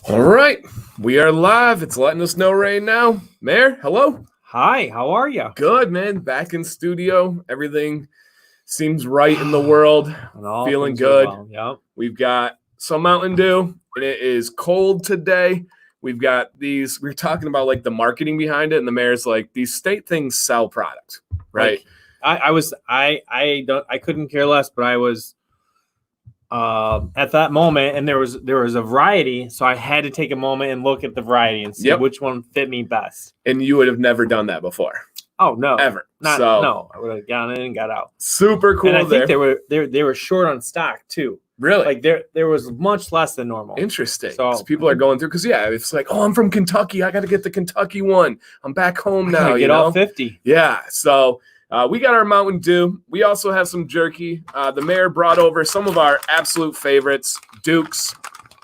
All right, we are live. It's letting us know right now. Mayor, hello. Hi, how are you? Good, man. Back in studio. Everything seems right in the world. Feeling good. Well. Yep. We've got some Mountain Dew, and it is cold today. We've got these. We're talking about like the marketing behind it, and the mayor's like, these state things sell product, right? I couldn't care less, but I was at that moment, and there was a variety, so I had to take a moment and look at the variety and see which one fit me best. And you would have never done that before. Oh no, ever. No, I would have gone in and got out. Super cool. And I think they were short on stock too. Really? Like there was much less than normal. Interesting. So people are going through because it's like, oh, I'm from Kentucky. I got to get the Kentucky one. I'm back home now. Get all 50. Yeah. So we got our Mountain Dew. We also have some jerky. The mayor brought over some of our absolute favorites. Duke's.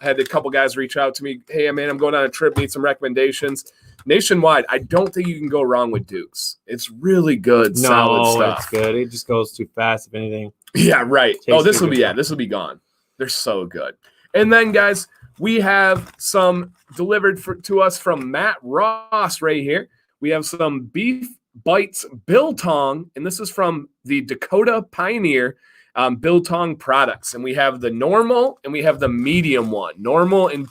Had a couple guys reach out to me. Hey, man, I'm going on a trip. Need some recommendations. Nationwide, I don't think you can go wrong with Duke's. It's really good, solid stuff. It's good. It just goes too fast, if anything. Yeah, right. This will be gone. They're so good. And then, guys, we have some delivered to us from Matt Ross right here. We have some Beef Bites Biltong, and this is from the Dakota Pioneer Biltong products. And we have the normal and we have the medium one. Normal and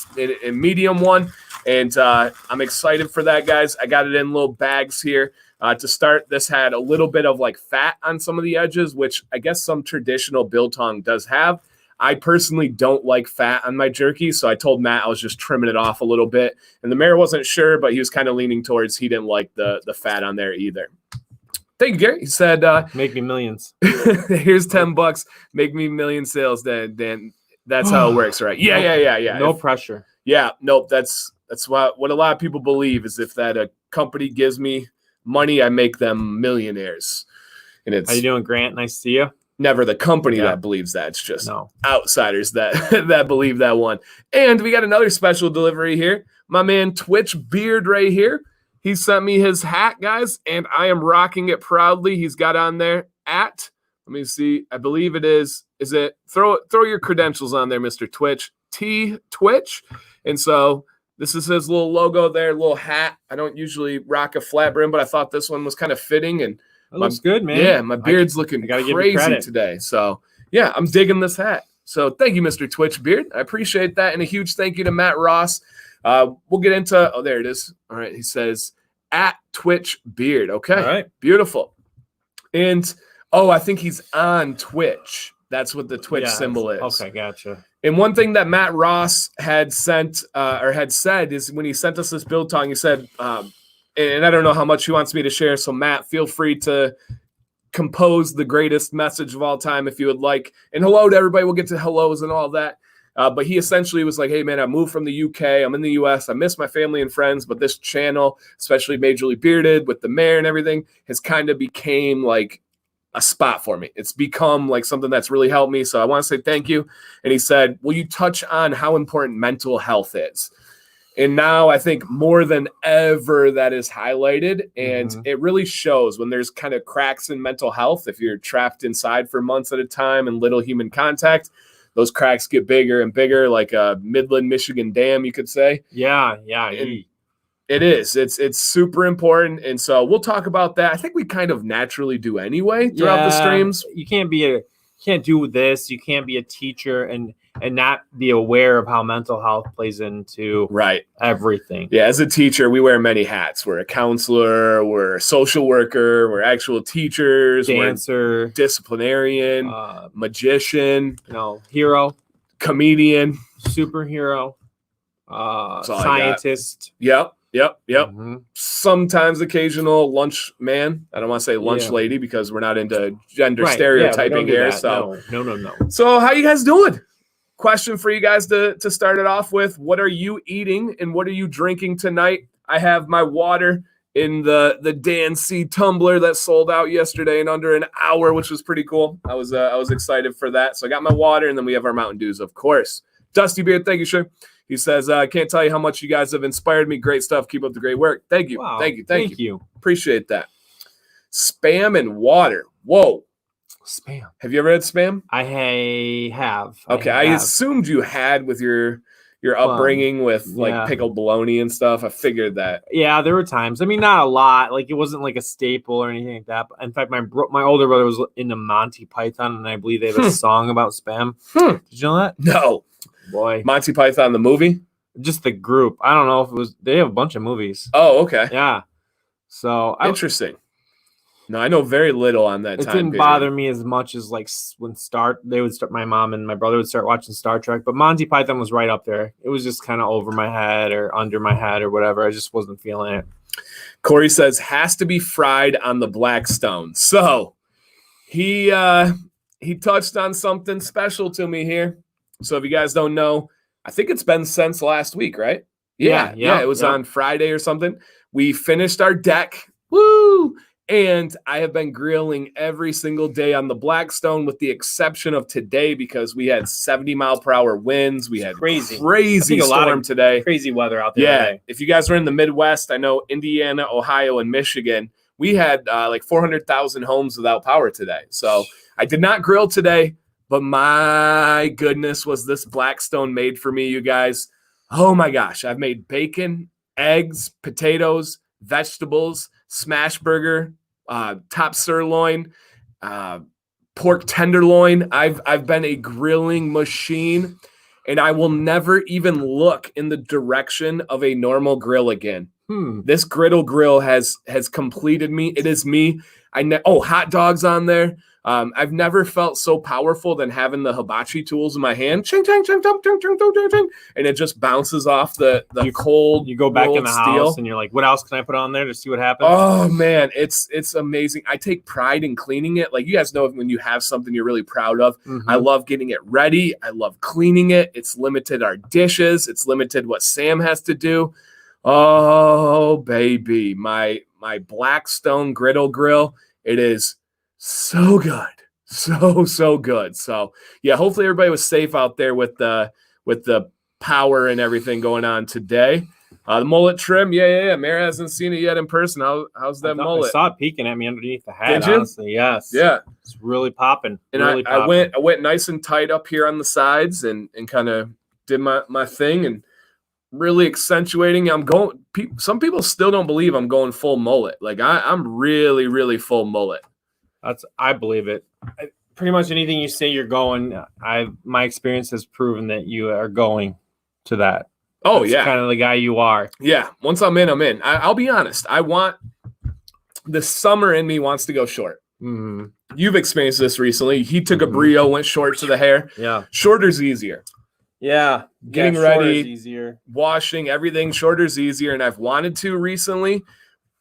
medium one. And I'm excited for that, guys. I got it in little bags here. To start, this had a little bit of like fat on some of the edges, which I guess some traditional biltong does have. I personally don't like fat on my jerky, so I told Matt I was just trimming it off a little bit. And the mayor wasn't sure, but he was kind of leaning towards he didn't like the fat on there either. Thank you, Gary. He said, make me millions. Here's $10. Make me million sales, Dan. That's how it works, right? Yeah. No pressure. Yeah, nope. That's what a lot of people believe is if that a company gives me money, I make them millionaires. And it's how you doing, Grant? Nice to see you. Never the company that believes that. It's just outsiders that believe that one. And we got another special delivery here. My man Twitch Beard right here. He sent me his hat, guys, and I am rocking it proudly. He's got on there let me see. I believe it is it throw your credentials on there, Mr. Twitch. T Twitch. And so this is his little logo there, little hat. I don't usually rock a flat brim, but I thought this one was kind of fitting. And it looks good, man. Yeah, my beard's looking crazy today. So, yeah, I'm digging this hat. So thank you, Mr. Twitch Beard. I appreciate that. And a huge thank you to Matt Ross. We'll get into – there it is. All right, he says, at Twitch Beard. Okay, all right. Beautiful. And, I think he's on Twitch. That's what the Twitch symbol is. Okay, gotcha. And one thing that Matt Ross had sent or had said is when he sent us this biltong, he said, and I don't know how much he wants me to share. So, Matt, feel free to compose the greatest message of all time if you would like. And hello to everybody. We'll get to hellos and all that. But he essentially was like, hey, man, I moved from the UK. I'm in the US. I miss my family and friends. But this channel, especially Mayjorly Bearded with the mayor and everything, has kind of became like a spot for me. It's become like something that's really helped me. So I want to say thank you. And he said, will you touch on how important mental health is? And now I think more than ever that is highlighted. And it really shows when there's kind of cracks in mental health. If you're trapped inside for months at a time and little human contact, those cracks get bigger and bigger, like a Midland, Michigan dam, you could say. Yeah. It is. It's super important. And so we'll talk about that. I think we kind of naturally do anyway throughout the streams. You can't do this. You can't be a teacher and not be aware of how mental health plays into everything. Yeah, as a teacher, we wear many hats. We're a counselor, we're a social worker, we're actual teachers, dancer, we're disciplinarian, magician, hero, comedian, superhero, scientist. Yep. Sometimes occasional lunch man. I don't want to say lunch lady because we're not into gender stereotyping here. So no. So how you guys doing? Question for you guys to start it off with. What are you eating and what are you drinking tonight? I have my water in the DanC tumbler that sold out yesterday in under an hour, which was pretty cool. I was excited for that. So I got my water and then we have our Mountain Dews, of course. Dusty Beard, thank you, sure. He says, I can't tell you how much you guys have inspired me. Great stuff. Keep up the great work. Thank you. Wow. Thank you. Appreciate that. Spam and water. Whoa. Spam. Have you ever had Spam? I have. Okay, I assumed you had with your your upbringing with like pickled bologna and stuff. I figured that. Yeah, there were times. I mean, not a lot. Like it wasn't like a staple or anything like that. In fact, my older brother was into Monty Python, and I believe they have a song about Spam. Did you know that? No. Boy, Monty Python the movie? Just the group. I don't know if it was. They have a bunch of movies. Oh, okay. Yeah. So interesting. No, I know very little on that. It didn't bother me as much as like when my mom and my brother would start watching Star Trek, but Monty Python was right up there. It was just kind of over my head or under my head or whatever. I just wasn't feeling it. Corey says has to be fried on the Blackstone. So he touched on something special to me here. So if you guys don't know, I think it's been since last week, right? Yeah. It was on Friday or something. We finished our deck. Woo! And I have been grilling every single day on the Blackstone with the exception of today because we had 70-mile-per-hour winds. We had crazy storm today. Crazy weather out there today. If you guys are in the Midwest, I know Indiana, Ohio, and Michigan, we had like 400,000 homes without power today. So I did not grill today, but my goodness, was this Blackstone made for me, you guys. Oh, my gosh. I've made bacon, eggs, potatoes, vegetables, smash burger, top sirloin, pork tenderloin. I've been a grilling machine, and I will never even look in the direction of a normal grill again. This griddle grill has completed me. It is me. Hot dogs on there. I've never felt so powerful than having the hibachi tools in my hand. Ching, ching, ching, ching, ching, ching, ching, ching, and it just bounces off the cold. You go back in the steel. house and you're like, what else can I put on there to see what happens? Oh man, it's amazing. I take pride in cleaning it. Like you guys know when you have something you're really proud of. I love getting it ready. I love cleaning it. It's limited our dishes. It's limited what Sam has to do. Oh baby, my Blackstone griddle grill. It is so good. So good. So yeah, hopefully everybody was safe out there with the power and everything going on today. The mullet trim, yeah. Mary hasn't seen it yet in person. How's that mullet? I saw it peeking at me underneath the hat. Did you? Honestly, yes. Yeah, it's really popping. And really I went nice and tight up here on the sides and kind of did my thing and really accentuating. Some people still don't believe I'm going full mullet. Like I'm really full mullet. I believe it. Pretty much anything you say you're going, my experience has proven that you are going to that. Oh, That's kind of the guy you are. Yeah. Once I'm in, I'm in. I'll be honest. The summer in me wants to go short. You've experienced this recently. He took a Brio, went short to the hair. Yeah. Shorter's easier. Yeah. Getting ready, easier. Washing, everything, shorter's easier. And I've wanted to recently,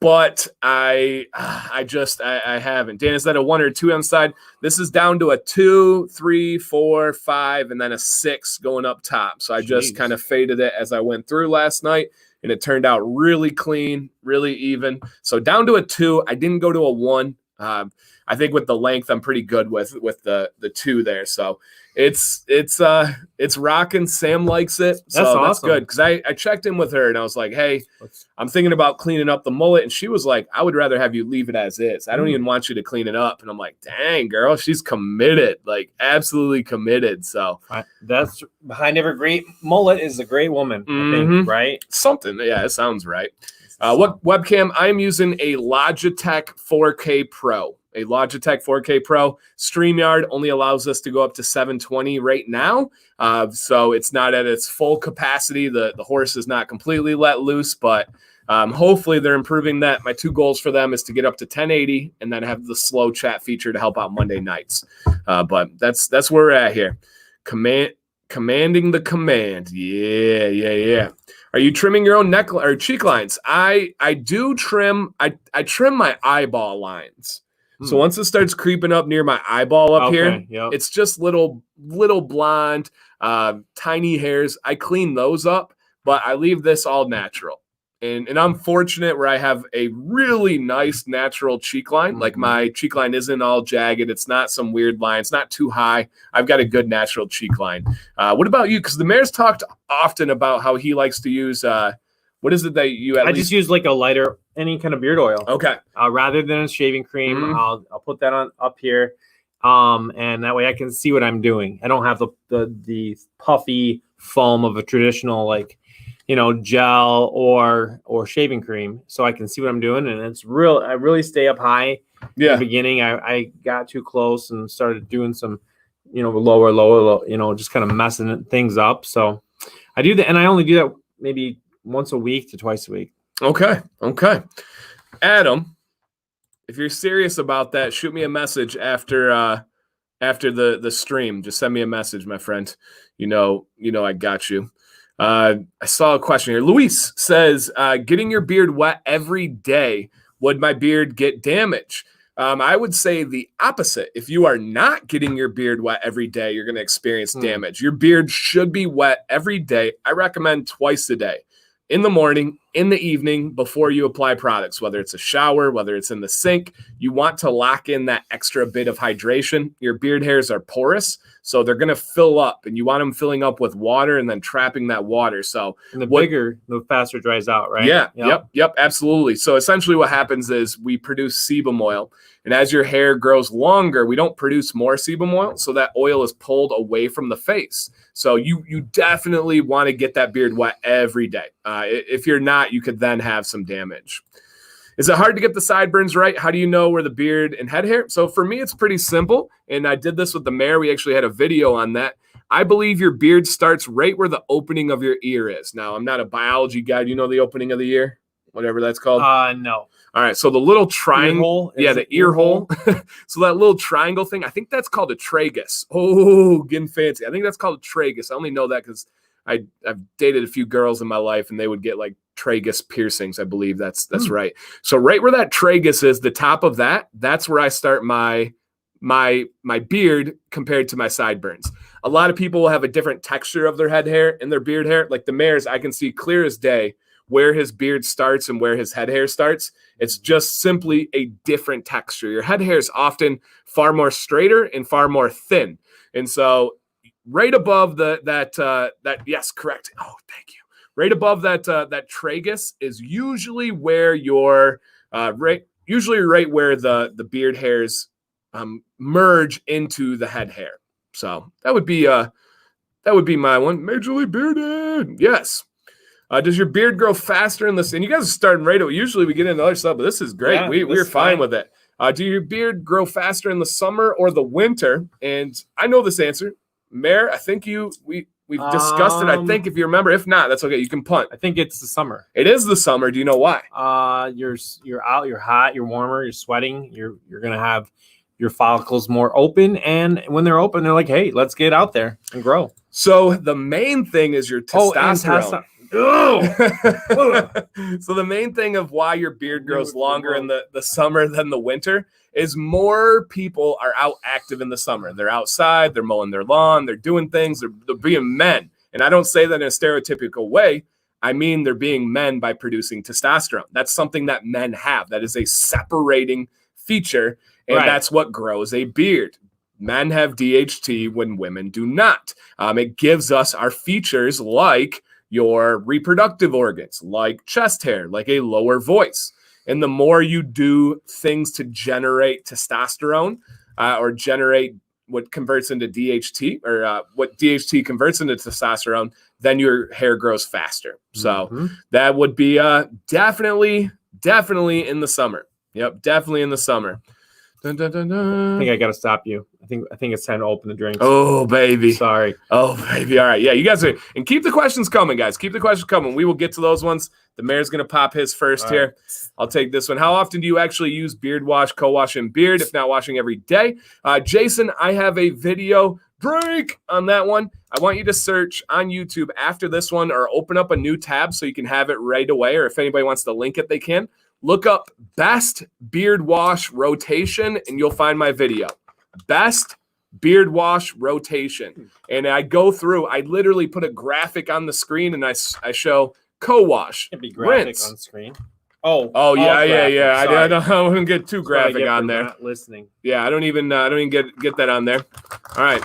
but I haven't. Dan, is that a 1 or 2 on side? This is down to a 2, 3, 4, 5, and then a 6 going up top. So I just kind of faded it as I went through last night, and it turned out really clean, really even. So down to a 2. I didn't go to a 1. I think with the length, I'm pretty good with the 2 there. So it's rocking. Sam likes it. So that's awesome. That's good. Because I checked in with her and I was like, hey, I'm thinking about cleaning up the mullet. And she was like, I would rather have you leave it as is. I don't even want you to clean it up. And I'm like, dang, girl, she's committed, like absolutely committed. So that's behind every great mullet is a great woman, I think, right? Something. Yeah, it sounds right. What webcam? I'm using a Logitech 4K Pro. A Logitech 4K Pro. StreamYard only allows us to go up to 720 right now. So it's not at its full capacity. The horse is not completely let loose, but hopefully they're improving that. My 2 goals for them is to get up to 1080 and then have the slow chat feature to help out Monday nights. But that's where we're at here. Commanding the command. Yeah. Are you trimming your own neck or cheek lines? I do trim. I trim my eyeball lines. So once it starts creeping up near my eyeball up here, it's just little blonde, tiny hairs. I clean those up, but I leave this all natural. And I'm fortunate where I have a really nice natural cheek line. Like my cheek line isn't all jagged. It's not some weird line. It's not too high. I've got a good natural cheek line. What about you? Because the mayor's talked often about how he likes to use what is it that you just use like a lighter, any kind of beard oil. Okay. Rather than a shaving cream, I'll put that on up here. And that way I can see what I'm doing. I don't have the puffy foam of a traditional like, gel or shaving cream, so I can see what I'm doing. And it's real. I really stay up high. Yeah. In the beginning, I got too close and started doing some, lower, just kind of messing things up. So I do that, and I only do that maybe once a week to twice a week. Okay. Adam, if you're serious about that, shoot me a message after the stream. Just send me a message, my friend. I got you. I saw a question here. Luis says, getting your beard wet every day, would my beard get damage? I would say the opposite. If you are not getting your beard wet every day, you're going to experience damage. Your beard should be wet every day. I recommend twice a day. In the morning, in the evening, before you apply products, whether it's a shower, whether it's in the sink, you want to lock in that extra bit of hydration. Your beard hairs are porous, so they're going to fill up, and you want them filling up with water and then trapping that water. So and the bigger, the faster it dries out, right? Yeah, yep, absolutely. So essentially what happens is we produce sebum oil, and as your hair grows longer, we don't produce more sebum oil, so that oil is pulled away from the face. So you definitely want to get that beard wet every day. If you're not, you could then have some damage. Is it hard to get the sideburns right? How do you know where the beard and head hair? So for me, it's pretty simple. And I did this with the mayor. We actually had a video on that. I believe your beard starts right where the opening of your ear is. Now, I'm not a biology guy. Do you know the opening of the ear? Whatever that's called? No. All right. So the little triangle. Yeah, the ear hole. So that little triangle thing, I think that's called a tragus. Oh, getting fancy. I think that's called a tragus. I only know that because I've dated a few girls in my life, and they would get like tragus piercings. I believe that's right. So right where that tragus is, the top of that's where I start my beard compared to my sideburns. A lot of people will have a different texture of their head hair and their beard hair. Like the mayor's, I can see clear as day where his beard starts and where his head hair starts. It's just simply a different texture. Your head hair is often far more straighter and far more thin. And so right above that yes, correct. Oh, thank you. Right above that tragus is usually where your right where the beard hairs merge into the head hair. So that would be my one. Mayjorly bearded. Yes. Does your beard grow faster in this? And you guys are starting right away. Usually we get into other stuff, but this is great. Yeah, we're fine with it. Do your beard grow faster in the summer or the winter? And I know this answer. Mayor, I think we've discussed it. I think if you remember, if not, that's okay. You can punt. I think it's the summer. It is the summer. Do you know why? You're out, you're hot, you're warmer, you're sweating. You're gonna have your follicles more open, and when they're open, they're like, hey, let's get out there and grow. So the main thing is your testosterone. So the main thing of why your beard grows longer in the summer than the winter is more people are out active in the summer. They're outside, they're mowing their lawn, they're doing things, they're being men. And I don't say that in a stereotypical way. I mean, they're being men by producing testosterone. That's something that men have. That is a separating feature, and that's what grows a beard. Men have DHT when women do not. It gives us our features like your reproductive organs, like chest hair, like a lower voice. And the more you do things to generate testosterone or generate what converts into DHT or what DHT converts into testosterone, then your hair grows faster. So that would be definitely in the summer. Yep, definitely in the summer. Dun, dun, dun, dun. I think I got to stop you. I think it's time to open the drinks. Oh, baby. Sorry. Oh, baby. All right. Yeah, you guys are. And keep the questions coming, guys. Keep the questions coming. We will get to those ones. The mayor's going to pop his first here. I'll take this one. How often do you actually use beard wash, co-wash, and beard, if not washing every day? Jason, I have a video break on that one. I want you to search on YouTube after this one or open up a new tab so you can have it right away. Or if anybody wants to link it, they can. Look up best beard wash rotation and you'll find my video. Best beard wash rotation. And I go through, I literally put a graphic on the screen and I show co-wash. It'd be graphic rinse. on screen. Oh yeah. Sorry. I wouldn't get too graphic on there. Not listening. Yeah, I don't even get that on there. All right.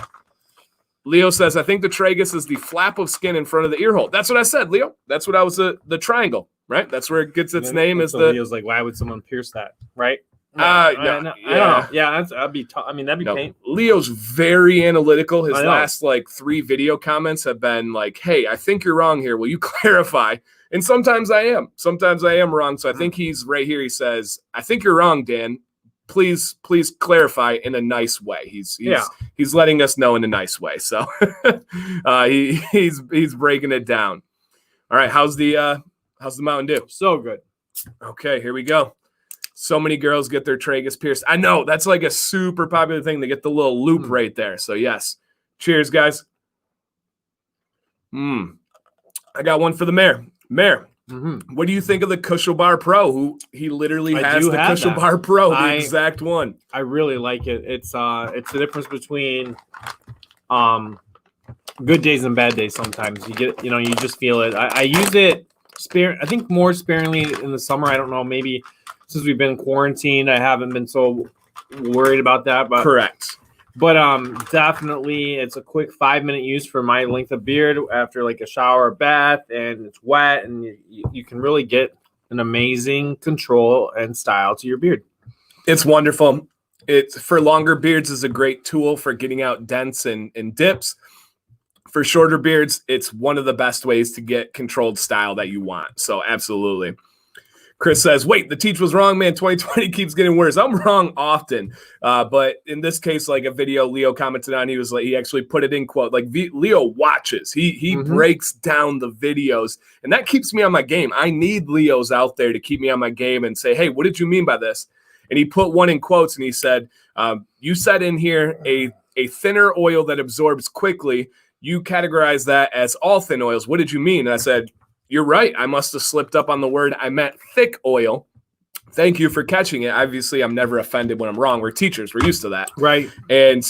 Leo says, I think the tragus is the flap of skin in front of the ear hole. That's what I said, Leo. That's what I was the triangle, right? That's where it gets its name. Is the Leo's like, why would someone pierce that, right? I don't know. Yeah, that'd be tough. I mean, that'd be painful. Leo's very analytical. His last like 3 video comments have been like, "Hey, I think you're wrong here. Will you clarify?" And sometimes I am. Sometimes I am wrong. So I think he's right here. He says, "I think you're wrong, Dan. Please clarify in a nice way." He's letting us know in a nice way. So he's breaking it down. All right, how's the Mountain Dew? So good. Okay, here we go. So many girls get their tragus pierced. I know that's like a super popular thing. They get the little loop right there. So yes, cheers, guys. I got one for the mayor. Mayor, what do you think of the Kushel Bar Pro? Who he literally has the Kushel Bar Pro, the exact one. I really like it. It's the difference between good days and bad days. Sometimes you just feel it. I use it I think more sparingly in the summer. I don't know, maybe since we've been quarantined, I haven't been so worried about that. But correct. But definitely, it's a quick 5-minute use for my length of beard after like a shower or bath, and it's wet, and you can really get an amazing control and style to your beard. It's wonderful. It's for longer beards is a great tool for getting out dents and dips. For shorter beards, it's one of the best ways to get controlled style that you want. So absolutely. Chris says, wait, the teach was wrong, man. 2020 keeps getting worse. I'm wrong often. But in this case, like a video Leo commented on, he was like, he actually put it in quote, like Leo watches. He breaks down the videos, and that keeps me on my game. I need Leos out there to keep me on my game and say, hey, what did you mean by this? And he put one in quotes, and he said, you said in here a thinner oil that absorbs quickly. You categorize that as all thin oils. What did you mean? And I said, you're right. I must have slipped up on the word. I meant thick oil. Thank you for catching it. Obviously, I'm never offended when I'm wrong. We're teachers. We're used to that. Right. And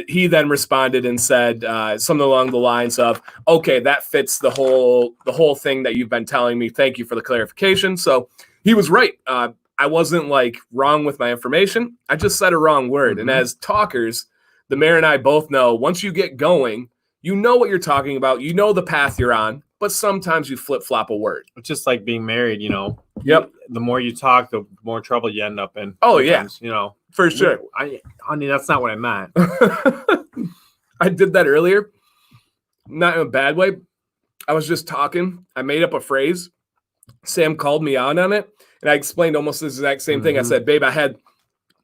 he then responded and said something along the lines of, okay, that fits the whole thing that you've been telling me. Thank you for the clarification. So he was right. I wasn't like wrong with my information. I just said a wrong word. And as talkers, the mayor and I both know once you get going, you know what you're talking about. You know the path you're on. But sometimes you flip-flop a word. It's just like being married, you know. Yep. The more you talk, the more trouble you end up in. Oh, yeah. You know. For sure. Honey, that's not what I meant. I did that earlier. Not in a bad way. I was just talking. I made up a phrase. Sam called me out on it. And I explained almost the exact same thing. I said, babe, I had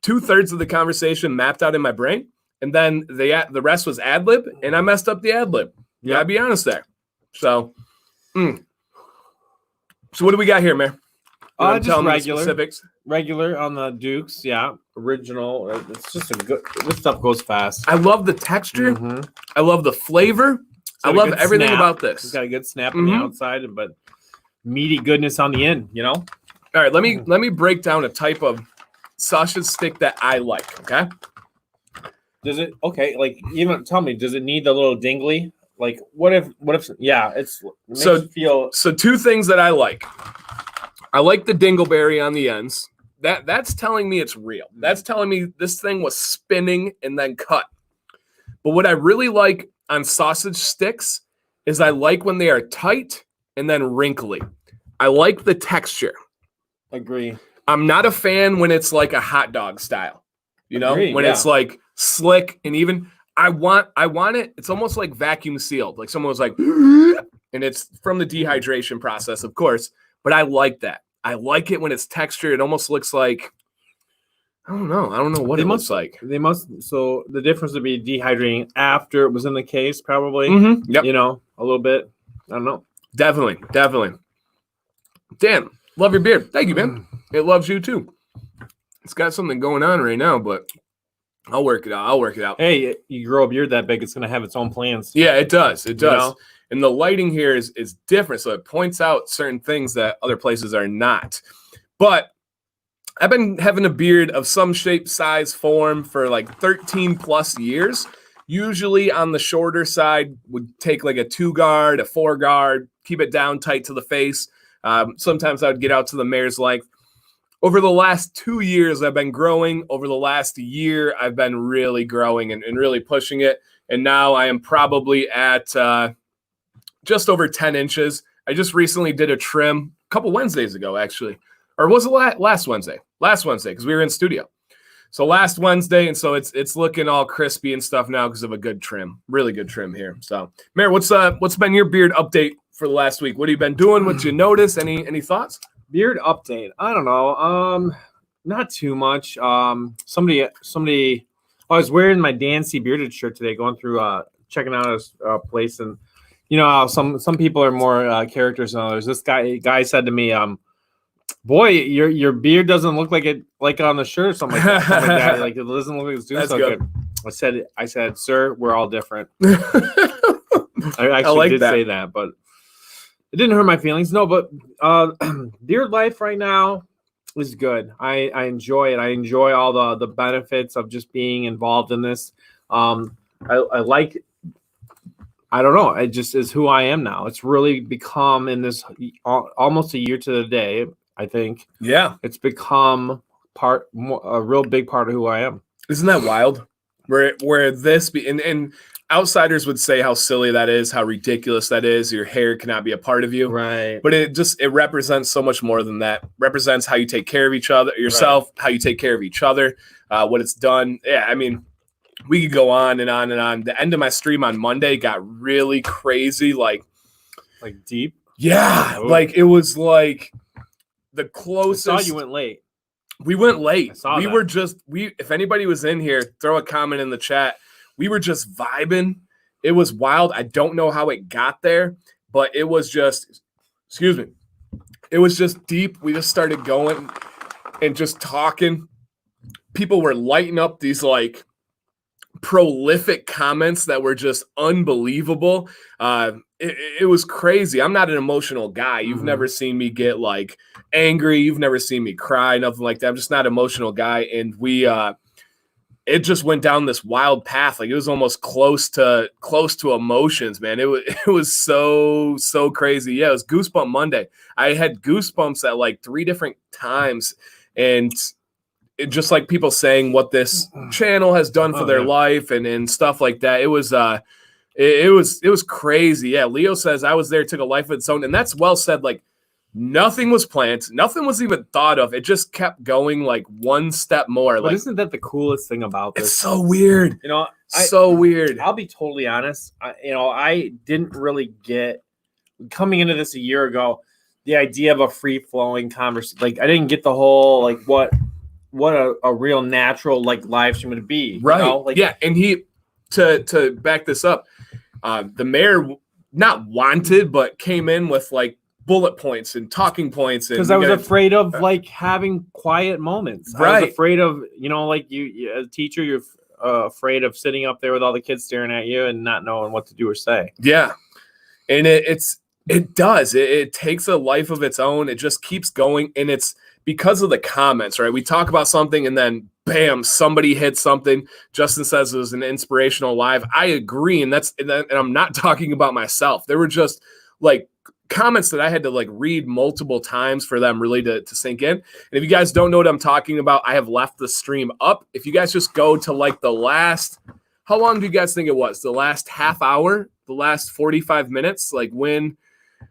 2/3 of the conversation mapped out in my brain. And then the rest was ad-lib. And I messed up the ad-lib. Yeah, I'll be honest there. So... So what do we got here, man? Just regular. Specifics? Regular on the Dukes, yeah. Original. It's just this stuff goes fast. I love the texture. I love the flavor. I love everything about this. It's got a good snap on the outside, but meaty goodness on the end, you know? All right, let me break down a type of sausage stick that I like, okay? Does it, like, even tell me, does it need the little dingly? Like, what if, yeah, it makes you feel. So 2 things that I like. I like the dingleberry on the ends. That's telling me it's real. That's telling me this thing was spinning and then cut. But what I really like on sausage sticks is I like when they are tight and then wrinkly. I like the texture. Agree. I'm not a fan when it's like a hot dog style. You know, when it's like slick and even. I want it. It's almost like vacuum sealed. Like someone was like, and it's from the dehydration process, of course. But I like that. I like it when it's textured. It almost looks like, I don't know what it looks like. So the difference would be dehydrating after it was in the case, probably. Yep. You know, a little bit. I don't know. Definitely. Dan, love your beard. Thank you, man. It loves you too. It's got something going on right now, but I'll work it out. Hey, you grow a beard that big, it's going to have its own plans. Yeah, it does. It does. You know? And the lighting here is different, so it points out certain things that other places are not. But I've been having a beard of some shape, size, form for like 13 plus years. Usually on the shorter side, would take like a 2-guard, a 4-guard, keep it down tight to the face. Sometimes I would get out to the mayor's length. Over the last 2 years, I've been growing. Over the last year, I've been really growing and really pushing it. And now I am probably at just over 10 inches. I just recently did a trim a couple Wednesdays ago, actually. or was it last Wednesday? Last Wednesday, because we were in studio. So last Wednesday, and so it's looking all crispy and stuff now because of a good trim, really good trim here. So, Mayor, what's been your beard update for the last week? What have you been doing? What you notice? Any thoughts? Beard update. I don't know. Not too much. Somebody. I was wearing my DanCBearded shirt today, going through checking out his place, and you know how some people are more characters than others. This guy said to me, boy, your beard doesn't look like it like on the shirt or something like that. Something like that. Like it doesn't look like it's doing That's so good. I said, sir, we're all different. I actually like did that. say that, but it didn't hurt my feelings. No, but beard life right now is good. I enjoy it. I enjoy all the benefits of just being involved in this. I like. I don't know. It just is who I am now. It's really become in this almost a year to the day. I think. Yeah, it's become a real big part of who I am. Isn't that wild? Where this be and outsiders would say how silly that is, how ridiculous that is. Your hair cannot be a part of you, right? But it represents so much more than that. It represents how you take care of yourself, right. How you take care of each other, what it's done. Yeah, I mean, we could go on and on and on. The end of my stream on Monday got really crazy, like deep. Yeah, like it was like the closest. I saw you went late. We went late. We were just if anybody was in here, throw a comment in the chat. We were just vibing. It was wild. I don't know how it got there, but it was just, excuse me. It was just deep. We just started going and just talking. People were lighting up these like prolific comments that were just unbelievable. It was crazy. I'm not an emotional guy. You've never seen me get like angry. You've never seen me cry, nothing like that. I'm just not an emotional guy. And it just went down this wild path. Like it was almost close to emotions, man. It was so crazy. Yeah, it was Goosebump Monday. I had goosebumps at like 3 different times, and it just like people saying what this channel has done for their life and stuff like that. It was crazy. Yeah, Leo says I was there, took a life of its own, and that's well said. Like nothing was planned, nothing was even thought of. It just kept going like one step more. But like, isn't that the coolest thing about this? It's so weird. You know, so weird. I'll be totally honest. I didn't really get coming into this a year ago the idea of a free flowing conversation. Like I didn't get the whole like what a real natural like live stream would be. Right. You know? Like, yeah. And he to back this up, the mayor not wanted, but came in with like bullet points and talking points. Because I was afraid of like having quiet moments. Right. I was afraid of, like you as a teacher, you're afraid of sitting up there with all the kids staring at you and not knowing what to do or say. Yeah. And it does. It takes a life of its own. It just keeps going. And it's because of the comments, right? We talk about something and then bam, somebody hits something. Justin says it was an inspirational live. I agree. And I'm not talking about myself. There were just like comments that I had to like read multiple times for them really to sink in. And if you guys don't know what I'm talking about, I have left the stream up. If you guys just go to like the last, how long do you guys think it was? The last half hour, the last 45 minutes? Like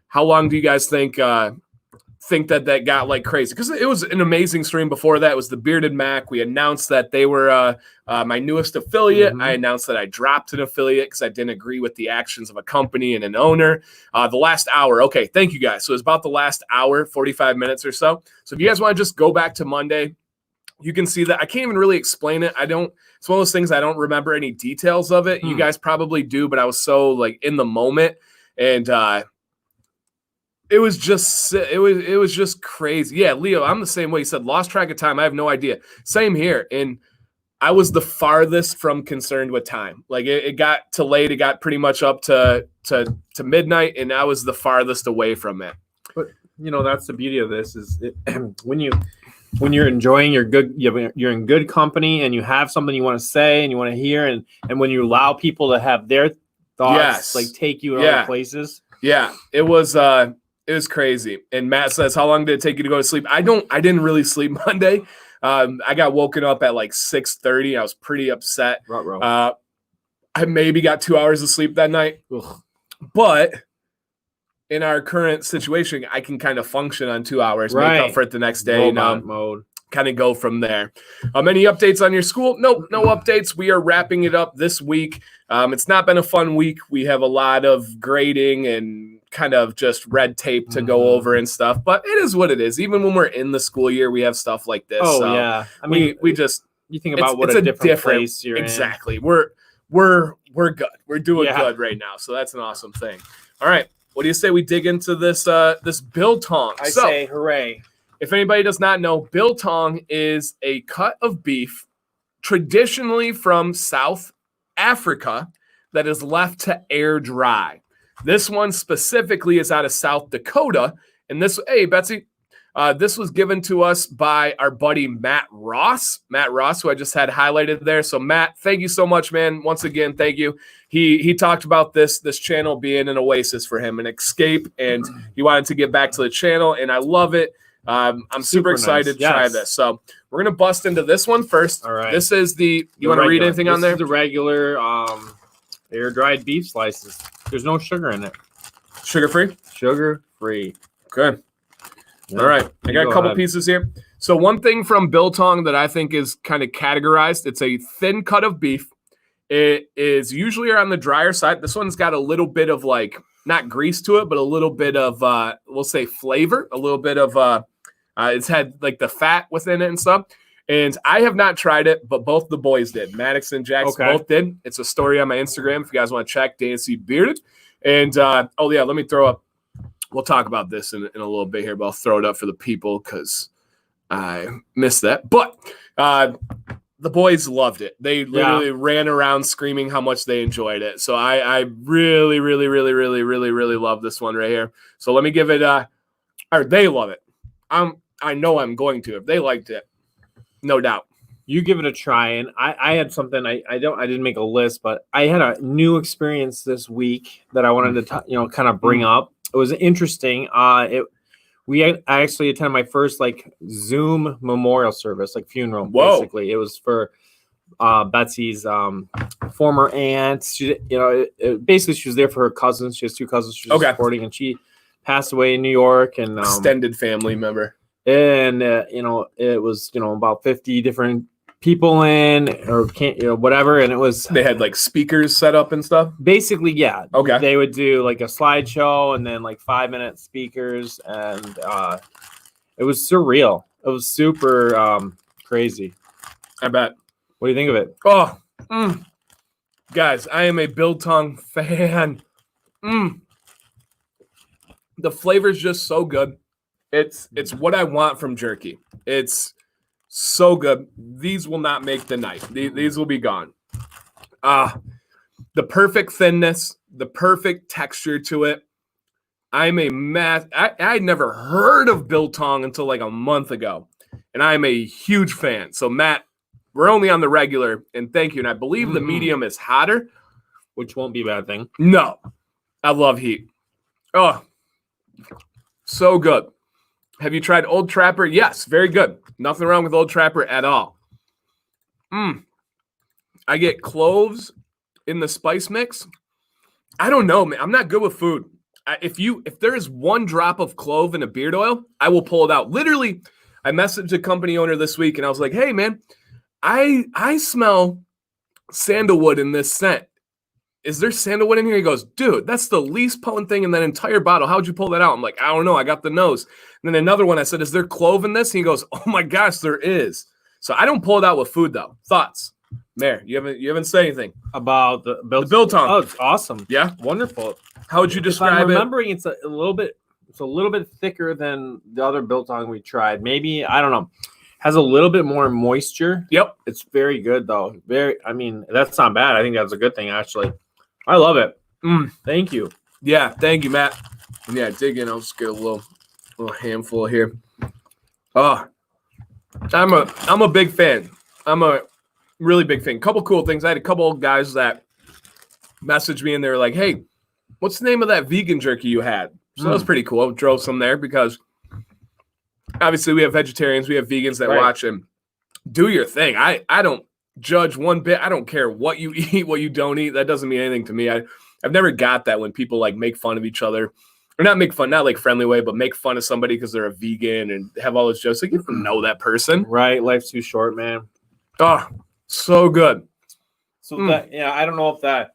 how long do you guys think that got like crazy? Because it was an amazing stream before that. It was the Bearded Mac. We announced that they were my newest affiliate. I announced that I dropped an affiliate because I didn't agree with the actions of a company and an owner. The last hour. Okay, thank you guys. So it was about the last hour, 45 minutes or so. So if you guys want to just go back to Monday, you can see that. I can't even really explain it. It's one of those things I don't remember any details of it. You guys probably do, but I was so like in the moment. And it was just crazy. Yeah, Leo, I'm the same way. He said, lost track of time. I have no idea. Same here. And I was the farthest from concerned with time. Like it got to late. It got pretty much up to midnight, and I was the farthest away from it. But that's the beauty of this is when you're enjoying you're in good company and you have something you want to say and you want to hear, and when you allow people to have their thoughts like take you to other places. Yeah, it was crazy. And Matt says, how long did it take you to go to sleep? I didn't really sleep Monday. I got woken up at like 6:30. I was pretty upset. I maybe got 2 hours of sleep that night. Ugh. But in our current situation, I can kind of function on 2 hours, make Right. up for it the next day, Robot mode. kind of go from there. Any updates on your school? Nope, no updates. We are wrapping it up this week. It's not been a fun week. We have a lot of grading and kind of just red tape to go over and stuff, but it is what it is. Even when we're in the school year, we have stuff like this. Oh so yeah, I mean, we just you think about what it's a different place you're exactly. We're good. We're doing good right now, so that's an awesome thing. All right, what do you say we dig into this this biltong? I say hooray. If anybody does not know, biltong is a cut of beef traditionally from South Africa that is left to air dry. This one specifically is out of South Dakota. And this, hey, Betsy, this was given to us by our buddy Matt Ross, who I just had highlighted there. So Matt, thank you so much, man. Once again, thank you. He talked about this channel being an oasis for him, an escape, and he wanted to get back to the channel, and I love it. I'm super excited to try this. So we're going to bust into this one first. All right. This is you want to read anything on there? This is the regular air-dried beef slices. There's no sugar in it. Sugar-free? Sugar-free. Okay. Yeah. All right. I got a couple pieces here. So one thing from biltong that I think is kind of categorized, it's a thin cut of beef. It is usually on the drier side. This one's got a little bit of like, not grease to it, but a little bit of, we'll say flavor, a little bit of, it's had like the fat within it and stuff. And I have not tried it, but both the boys did. Maddox and Jax both did. It's a story on my Instagram if you guys want to check, DanCBearded. And, oh yeah, let me throw up. We'll talk about this in a little bit here, but I'll throw it up for the people because I missed that. But the boys loved it. They literally ran around screaming how much they enjoyed it. So I really, really, really, really, really, really love this one right here. So let me give it or they love it. I know I'm going to. If they liked it, no doubt. You give it a try. And I had something I didn't make a list, but I had a new experience this week that I wanted to kind of bring up. It was interesting. I actually attended my first like Zoom memorial service, like funeral. Whoa. Basically. It was for Betsy's former aunt. She, basically she was there for her cousins. She has two cousins she was supporting, and she passed away in New York. And extended family member. And it was about 50 different people in, or whatever, and it was they had like speakers set up and stuff. Basically, yeah. Okay. They would do like a slideshow and then like 5-minute speakers, and it was surreal. It was super crazy. I bet. What do you think of it? Oh, guys, I am a biltong fan. The flavor's just so good. It's what I want from jerky. It's so good. These will not make the night. These will be gone. The perfect thinness, the perfect texture to it. I'm a I'd never heard of biltong until like a month ago, and I'm a huge fan. So Matt, we're only on the regular, and thank you. And I believe the medium is hotter, which won't be a bad thing. No, I love heat. Oh, so good. Have you tried Old Trapper? Yes, very good. Nothing wrong with Old Trapper at all. I get cloves in the spice mix. I don't know, man. I'm not good with food. If there is one drop of clove in a beard oil, I will pull it out. Literally, I messaged a company owner this week, and I was like, hey, man, I smell sandalwood in this scent. Is there sandalwood in here? He goes, dude, that's the least potent thing in that entire bottle. How'd you pull that out? I'm like, I don't know. I got the nose. And then another one, I said, is there clove in this? And he goes, oh my gosh, there is. So I don't pull it out with food though. Thoughts? Mayor, you haven't said anything about the biltong. Oh, it's awesome. Yeah. Wonderful. How would you describe it? I'm remembering it's a little bit thicker than the other biltong we tried. Maybe, I don't know. Has a little bit more moisture. Yep. It's very good though. That's not bad. I think that's a good thing actually. I love it. Thank you. Yeah, thank you, Matt. Yeah, dig in. I'll just get a little handful here. Oh, I'm a big fan. I'm a really big fan. Couple cool things. I had a couple of guys that messaged me and they were like, hey, what's the name of that vegan jerky you had? So that was pretty cool. Drove some there because obviously we have vegetarians, we have vegans that watch, and do your thing. I don't judge one bit. I don't care what you eat, what you don't eat. That doesn't mean anything to me. I've never got that when people like make fun of each other or not make fun, not like friendly way, but make fun of somebody because they're a vegan and have all those jokes. Like, you don't know that person. Right. Life's too short, man. Oh, so good. So that, yeah, I don't know if that,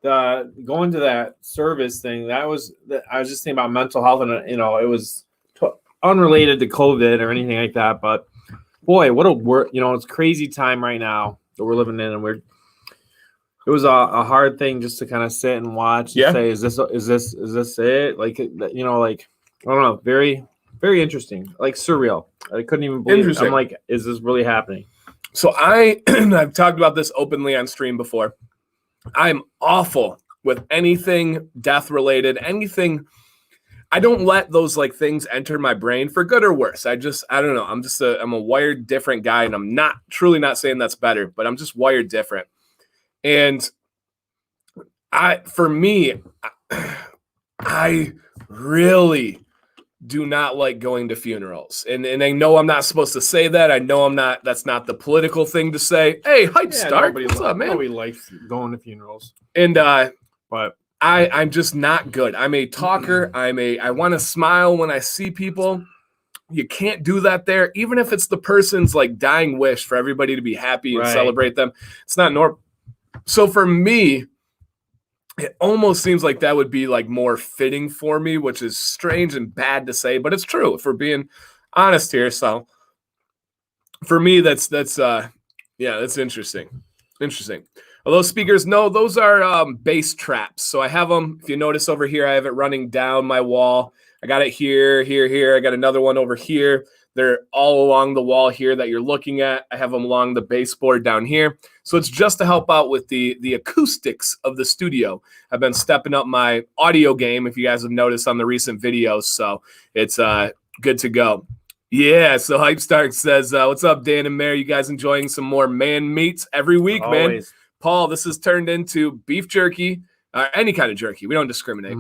going to that service thing, I was just thinking about mental health, and it was unrelated to COVID or anything like that. But boy, what a work, it's crazy time right now that we're living in, and it was a hard thing just to kind of sit and watch and say, is this it? Like, like, I don't know, very, very interesting, like surreal. I couldn't even believe it. I'm like, is this really happening? So I've talked about this openly on stream before. I'm awful with anything death related, anything. I don't let those like things enter my brain for good or worse. I don't know. I'm a wired different guy, and I'm truly not saying that's better, but I'm just wired different. And for me, I really do not like going to funerals. And I know I'm not supposed to say that. I know that's not the political thing to say. Hey, hype Stark. What's up, man? Nobody likes going to funerals. And but I'm just not good. I'm a talker. I want to smile when I see people. You can't do that there, even if it's the person's like dying wish for everybody to be happy and celebrate them. It's not normal. So for me, it almost seems like that would be like more fitting for me, which is strange and bad to say, but it's true if we're being honest here. So for me, that's interesting. Interesting. Although speakers, no, those are bass traps. So I have them. If you notice over here, I have it running down my wall. I got it here, here, here. I got another one over here. They're all along the wall here that you're looking at. I have them along the baseboard down here. So it's just to help out with the acoustics of the studio. I've been stepping up my audio game, if you guys have noticed on the recent videos. So it's good to go. Yeah, so Hype Stark says, what's up, Dan and Mary? You guys enjoying some more man meats every week, always, man? Paul, this has turned into beef jerky, any kind of jerky. We don't discriminate.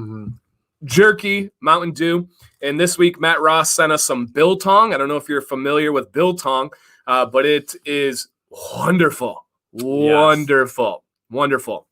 Jerky, Mountain Dew. And this week, Matt Ross sent us some biltong. I don't know if you're familiar with biltong, but it is wonderful. Wonderful. Wonderful.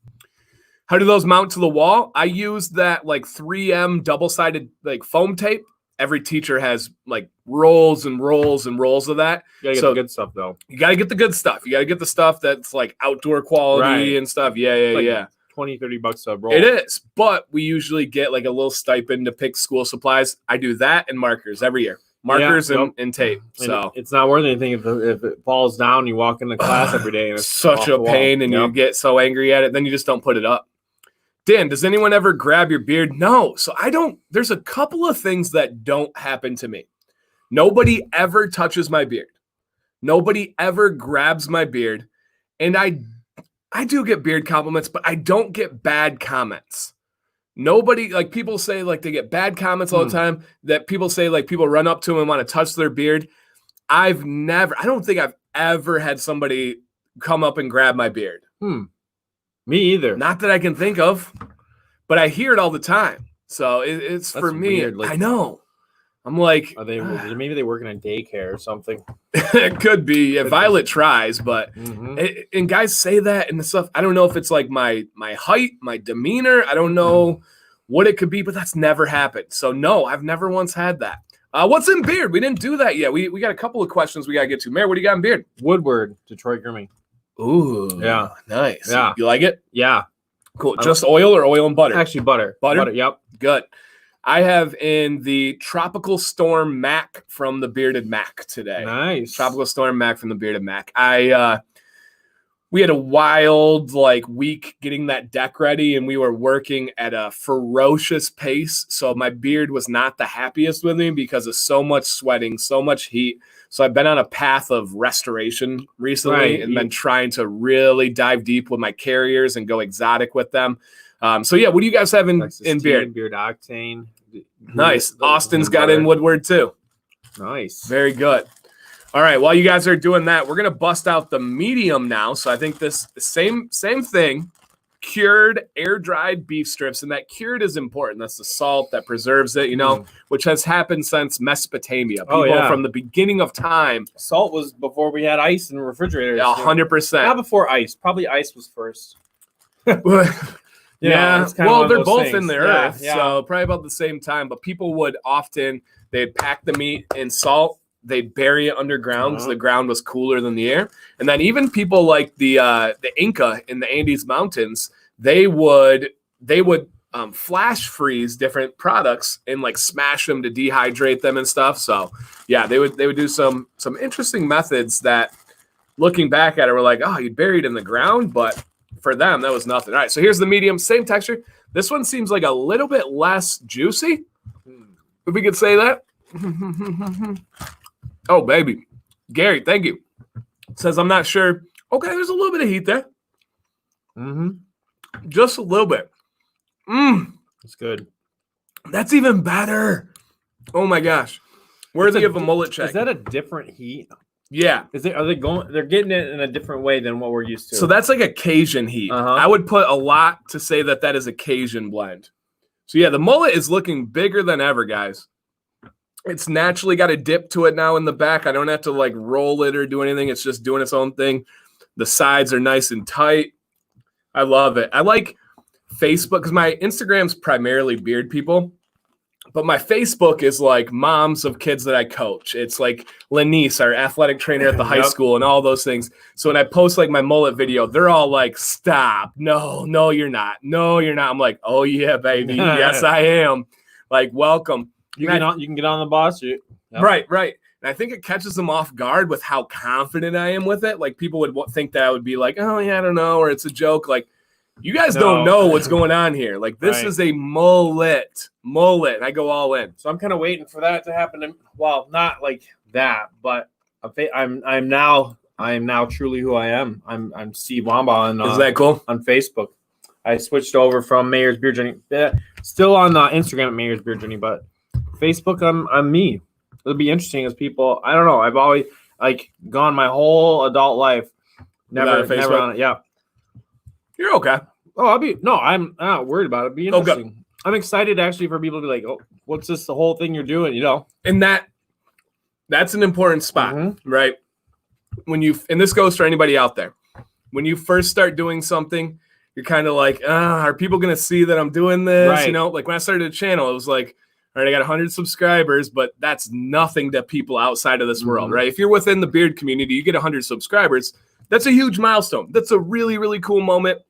How do those mount to the wall? I use that like 3M double-sided like foam tape. Every teacher has like rolls and rolls and rolls of that. You gotta get the good stuff, though. You gotta get the good stuff. You gotta get the stuff that's like outdoor quality and stuff. Yeah. $20-$30 a roll. It is, but we usually get like a little stipend to pick school supplies. I do that and markers every year. Markers and tape. So it's not worth anything if it falls down. You walk into class every day, and it's such a pain, and you get so angry at it. Then you just don't put it up. Dan, does anyone ever grab your beard? No. So I don't. There's a couple of things that don't happen to me. Nobody ever touches my beard. Nobody ever grabs my beard, and I do get beard compliments, but I don't get bad comments. Nobody, like people say like they get bad comments all the time, that people say like people run up to them and want to touch their beard. I don't think I've ever had somebody come up and grab my beard. Me either. Not that I can think of, but I hear it all the time. So it's That's for me. weird. Like, I know. I'm like, maybe they work in a daycare or something. It could be. Yeah, Violet tries, but and guys say that and the stuff. I don't know if it's like my height, my demeanor. I don't know what it could be, but that's never happened. So no, I've never once had that. What's in beard? We didn't do that yet. We got a couple of questions we gotta get to. Mary, what do you got in beard? Woodward, Detroit Grooming. Ooh, yeah, nice. Yeah, you like it? Yeah, cool. Just oil or oil and butter? Actually, butter. Butter. Yep. Good. I have in the Tropical Storm Mac from the Bearded Mac today. Nice. Tropical Storm Mac from the Bearded Mac. We had a wild week getting that deck ready, and we were working at a ferocious pace. So my beard was not the happiest with me because of so much sweating, so much heat. So I've been on a path of restoration recently and been trying to really dive deep with my carriers and go exotic with them. So yeah, what do you guys have in beard? Beard Octane. Nice. Austin's got in Woodward too. Nice. Very good. All right. While you guys are doing that, we're gonna bust out the medium now. So I think this same thing, cured, air dried beef strips, and that cured is important. That's the salt that preserves it, which has happened since Mesopotamia. People from the beginning of time. Salt was before we had ice and refrigerators. 100%. Not before ice. Probably ice was first. Yeah. it's kinda one Well, of they're those both things. in the Yeah, earth, yeah. so probably about the same time. But people would often they'd pack the meat in salt. They'd bury it underground because the ground was cooler than the air. And then even people like the Inca in the Andes Mountains, they would flash freeze different products and like smash them to dehydrate them and stuff. So yeah, they would do some interesting methods that, looking back at it, we're like, oh, you buried in the ground, but for them that was nothing. All right, so here's the medium, same texture. This one seems like a little bit less juicy, if we could say that. Oh, baby. Gary, thank you. Says, I'm not sure. Okay, there's a little bit of heat there. Just a little bit. It's good. That's even better. Oh, my gosh. Worthy of a mullet check. Is that a different heat? Yeah. They're getting it in a different way than what we're used to. So that's like a Cajun heat. I would put a lot to say that is a Cajun blend. So yeah, the mullet is looking bigger than ever, guys. It's naturally got a dip to it now in the back. I don't have to like roll it or do anything. It's just doing its own thing. The sides are nice and tight. I love it. I like Facebook because my Instagram's primarily beard people, but my Facebook is like moms of kids that I coach. It's like Lenice, our athletic trainer at the high school, and all those things. So when I post like my mullet video, they're all like, stop. No, you're not. No, you're not. I'm like, oh yeah, baby. Yes, I am. Like, welcome. You can get on the bus. Yep. Right. And I think it catches them off guard with how confident I am with it. Like people would think that I would be like, oh yeah, I don't know, or it's a joke. Like, you guys don't know what's going on here. Like this is a mullet. And I go all in. So I'm kind of waiting for that to happen. Well, not like that, but I'm now truly who I am. I'm Steve Wamba on Is that cool? On Facebook. I switched over from Mayor's Beard Journey. Still on Instagram at Mayor's Beard Journey, but Facebook, I'm me. It'll be interesting as people. I don't know. I've always like gone my whole adult life. Never on it. Yeah. You're okay. Oh, I'm not worried about it. It'll be interesting. Okay. I'm excited actually for people to be like, oh, what's this the whole thing you're doing, you know? And that's an important spot, right? And this goes for anybody out there. When you first start doing something, you're kind of like, are people going to see that I'm doing this? Right. You know, like when I started a channel, it was like, all right, I got 100 subscribers, but that's nothing to people outside of this world, right? If you're within the beard community, you get 100 subscribers. That's a huge milestone. That's a really, really cool moment.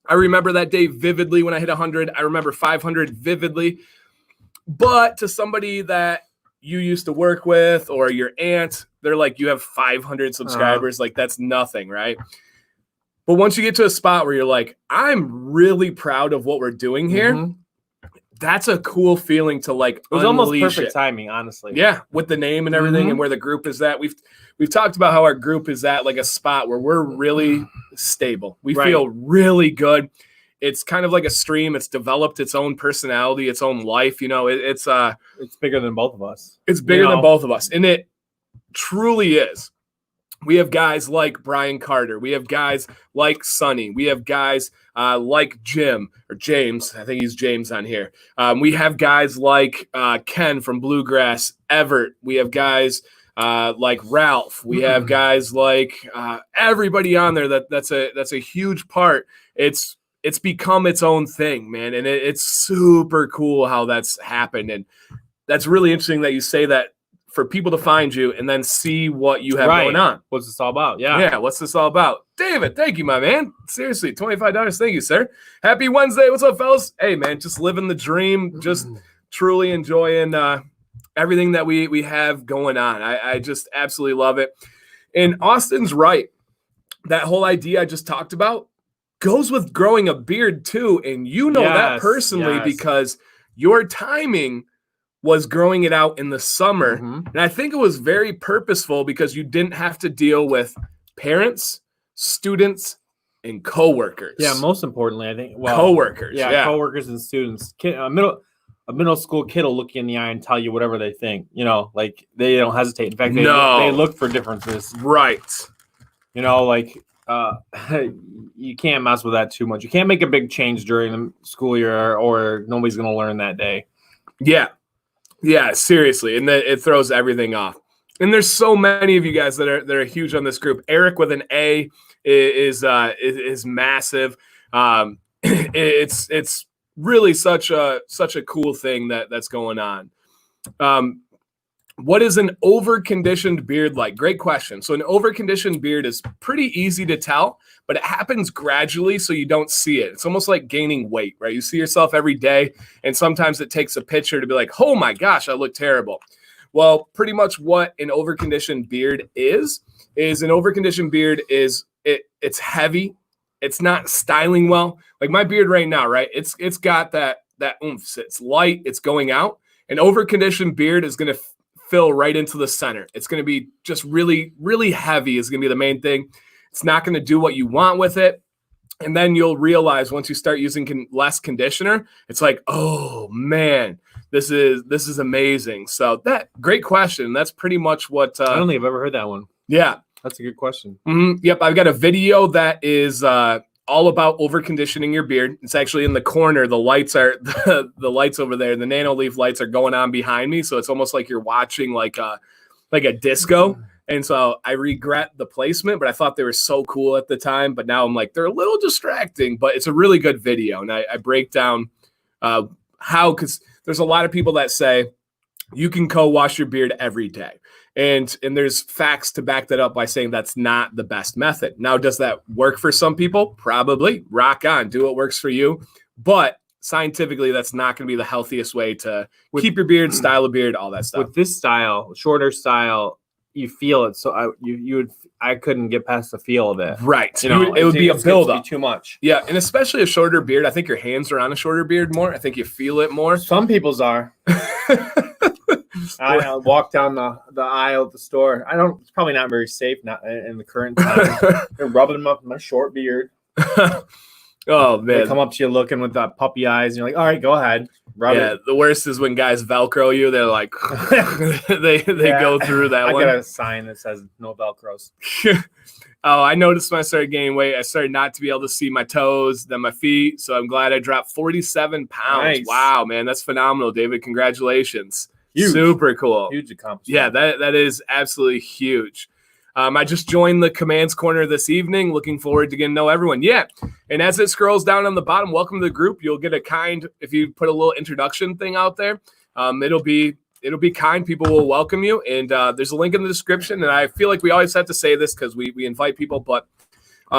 I remember that day vividly when I hit 100. I remember 500 vividly. But to somebody that you used to work with or your aunt, they're like, you have 500 subscribers. Like, that's nothing, right? But once you get to a spot where you're like, I'm really proud of what we're doing here, that's a cool feeling to like. It was almost perfect timing, honestly. Yeah, with the name and everything and where the group is at. We've talked about how our group is at like a spot where we're really stable. We feel really good. It's kind of like a stream. It's developed its own personality, its own life. You know, it's bigger than both of us. It's bigger than both of us, and it truly is. We have guys like Brian Carter. We have guys like Sonny. We have guys like Jim or James. I think he's James on here. We have guys like Ken from Bluegrass, Everett. We have guys like Ralph. We have guys like everybody on there. That's a huge part. It's become its own thing, man, and it's super cool how that's happened, and that's really interesting that you say that. For people to find you and then see what you have going on. What's this all about? Yeah. What's this all about? David, thank you, my man. Seriously, $25. Thank you, sir. Happy Wednesday. What's up, fellas? Hey, man, just living the dream. Just truly enjoying everything that we have going on. I just absolutely love it. And Austin's right. That whole idea I just talked about goes with growing a beard too. And you know that personally because your timing was growing it out in the summer. And I think it was very purposeful because you didn't have to deal with parents, students, and coworkers. Yeah, most importantly, I think coworkers. Yeah, coworkers and students. A middle school kid will look you in the eye and tell you whatever they think. You know, like they don't hesitate. In fact, they look for differences. Right. You know, like you can't mess with that too much. You can't make a big change during the school year or nobody's going to learn that day. Yeah, seriously. And then it throws everything off. And there's so many of you guys that are huge on this group. Eric with an A is massive. it's really such a cool thing that's going on. What is an overconditioned beard like? Great question. So an overconditioned beard is pretty easy to tell, but it happens gradually so you don't see it. It's almost like gaining weight, right? You see yourself every day, and sometimes it takes a picture to be like, oh my gosh, I look terrible. Well, pretty much what an overconditioned beard is an overconditioned beard is it's heavy. It's not styling well. Like my beard right now, right? It's got that oomph. It's light. It's going out. An overconditioned beard is going to fill right into the center. It's going to be just really, really heavy is going to be the main thing. It's not going to do what you want with it. And then you'll realize once you start using less conditioner, it's like, oh man, this is amazing. So that great question. That's pretty much what I don't think I've ever heard that one. Yeah. That's a good question. Yep. I've got a video that is all about over conditioning your beard. It's actually in the corner. The lights are the lights over there. The nano leaf lights are going on behind me. So it's almost like you're watching like a disco. And so I regret the placement, but I thought they were so cool at the time. But now I'm like, they're a little distracting, but it's a really good video. And I break down how, because there's a lot of people that say you can co-wash your beard every day. And there's facts to back that up by saying that's not the best method. Now, does that work for some people? Probably. Rock on. Do what works for you. But scientifically, that's not going to be the healthiest way to keep your beard, style a beard, all that stuff. With this style, shorter style, you feel it. So I couldn't get past the feel of it. Right. You know, it would be a buildup. Too much. Yeah. And especially a shorter beard. I think your hands are on a shorter beard more. I think you feel it more. Some people's are. I walk down the aisle of the store. It's probably not very safe not in the current time. They're rubbing them up in my short beard. Oh man. They come up to you looking with that puppy eyes and you're like, all right, go ahead. Rub it. The worst is when guys Velcro you, they're like they go through that one. I got a sign that says no Velcros. Oh, I noticed when I started gaining weight, I started not to be able to see my toes, then my feet. So I'm glad I dropped 47 pounds. Nice. Wow, man, that's phenomenal, David. Congratulations. Huge. Super cool. Huge accomplishment. Yeah, that is absolutely huge. I just joined the Commands Corner this evening. Looking forward to getting to know everyone. Yeah, and as it scrolls down on the bottom, welcome to the group. You'll get if you put a little introduction thing out there, it'll be kind. People will welcome you. And there's a link in the description. And I feel like we always have to say this because we invite people, but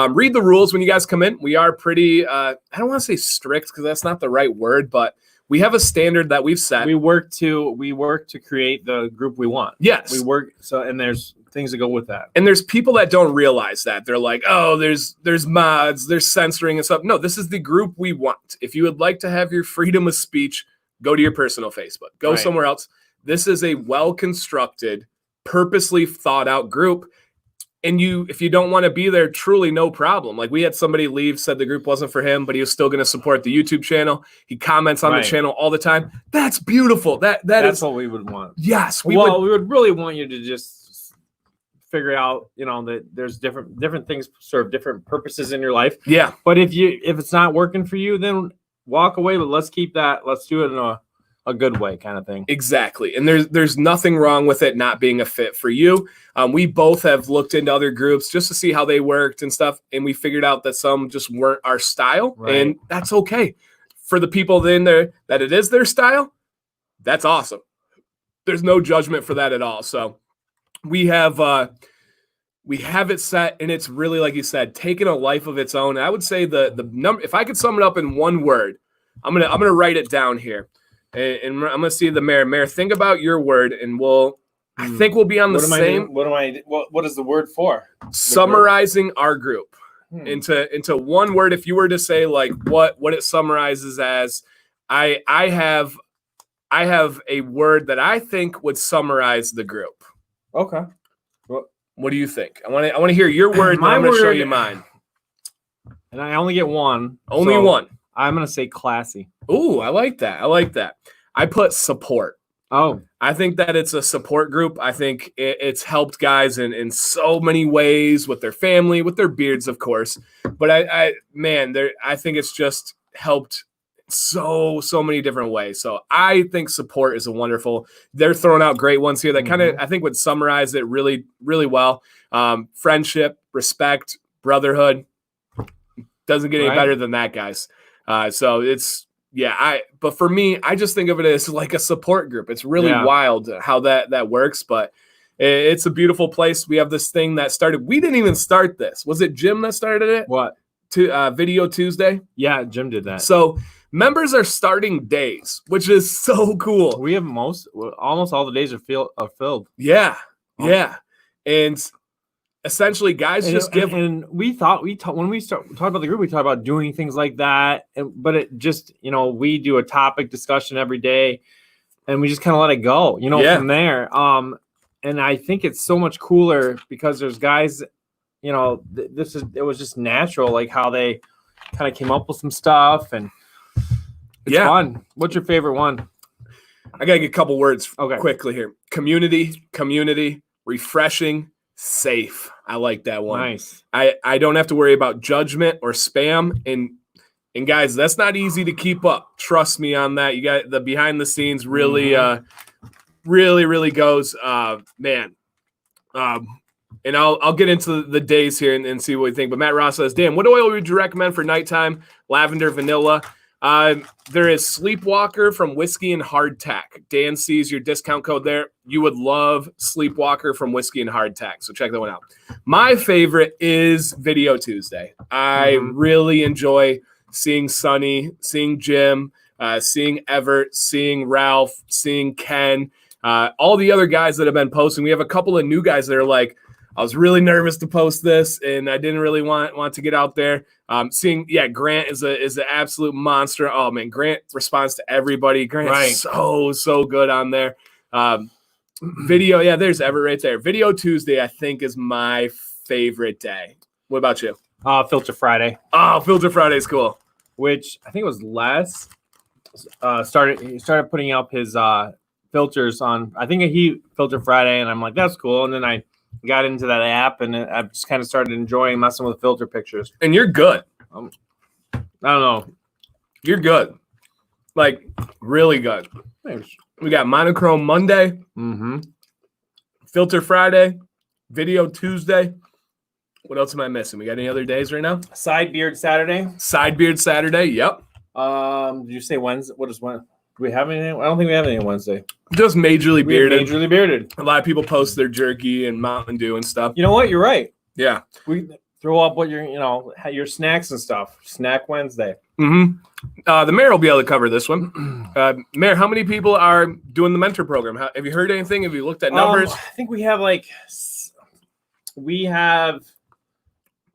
read the rules when you guys come in. We are pretty, I don't want to say strict because that's not the right word, but we have a standard that we've set. We work to create the group we want. Yes. We work. And there's things that go with that. And there's people that don't realize that. They're like, oh, there's mods, there's censoring and stuff. No, this is the group we want. If you would like to have your freedom of speech, go to your personal Facebook. Go somewhere else. This is a well-constructed, purposely thought-out group. And if you don't want to be there, truly no problem. Like we had somebody leave, said the group wasn't for him, but he was still going to support the YouTube channel. He comments on the channel all the time. That's beautiful. That's what we would want. Yes. We would really want you to just figure out, that there's different things serve different purposes in your life. Yeah. But if it's not working for you, then walk away. But let's keep that. Let's do it in a good way kind of thing. Exactly. And there's nothing wrong with it not being a fit for you. We both have looked into other groups just to see how they worked and stuff. And we figured out that some just weren't our style. Right. And that's okay. For the people in there that it is their style, that's awesome. There's no judgment for that at all. So we have it set, and it's really, like you said, taken a life of its own. And I would say the number, if I could sum it up in one word, I'm gonna write it down here. And I'm going to see the mayor. Mayor, think about your word, and I think we'll be on the same. What is the word for? Summarizing our group into one word. If you were to say like what it summarizes as, I have a word that I think would summarize the group. Okay. What do you think? I want to hear your word, and I'm going to show you mine. And I only get one. Only one. I'm going to say classy. Ooh, I like that. I put support. Oh. I think that it's a support group. I think it's helped guys in so many ways with their family, with their beards, of course. But I think it's just helped so many different ways. So I think support is they're throwing out great ones here that kind of, I think, would summarize it really, really well. Friendship, respect, brotherhood. Doesn't get any better than that, guys. So it's, but for me, I just think of it as like a support group. It's really wild how that works, but it's a beautiful place. We have this thing that started. We didn't even start this. Was it Jim that started it? What? Video Tuesday? Yeah, Jim did that. So members are starting days, which is so cool. We have almost all the days are filled. Yeah. Yeah. And essentially, guys give. And we thought when we talked about the group, we talked about doing things like that. But it just, we do a topic discussion every day, and we just kind of let it go, from there. And I think it's so much cooler because there's guys, it was just natural, like how they kind of came up with some stuff, and it's fun. What's your favorite one? I gotta get a couple words quickly here. Community, refreshing, safe. I like that one. Nice. I don't have to worry about judgment or spam. And guys, that's not easy to keep up. Trust me on that. You got the behind the scenes really, really goes, man. And I'll get into the days here and see what we think. But Matt Ross says, Dan, what oil would you recommend for nighttime? Lavender, vanilla. There is Sleepwalker from Whiskey and Hardtack. Dan sees your discount code there. You would love Sleepwalker from Whiskey and Hardtack. So check that one out. My favorite is Video Tuesday. I really enjoy seeing Sonny, seeing Jim, seeing Everett, seeing Ralph, seeing Ken, all the other guys that have been posting. We have a couple of new guys that are like, I was really nervous to post this, and I didn't really want to get out there. Grant is an absolute monster. Oh man, Grant responds to everybody. Grant's so good on there. Video, there's Everett right there. Video Tuesday, I think, is my favorite day. What about you? Filter Friday. Oh, Filter Friday is cool. Which I think it was Les. He started putting up his filters on. I think he Filter Friday, and I'm like, that's cool. And then I got into that app, and I just kind of started enjoying messing with filter pictures. And you're good. I don't know. You're good. Like, really good. Thanks. We got Monochrome Monday, Filter Friday, Video Tuesday. What else am I missing? We got any other days right now? Side Beard Saturday. Side Beard Saturday, yep. Did you say Wednesday? What is Wednesday? Do we have anything? I don't think we have anything Wednesday. Just Mayjorly Bearded. Mayjorly Bearded. A lot of people post their jerky and Mountain Dew and stuff. You know what? You're right. Yeah. We throw up what your snacks and stuff. Snack Wednesday. The mayor will be able to cover this one. Mayor, how many people are doing the mentor program? Have you heard anything? Have you looked at numbers? I think we have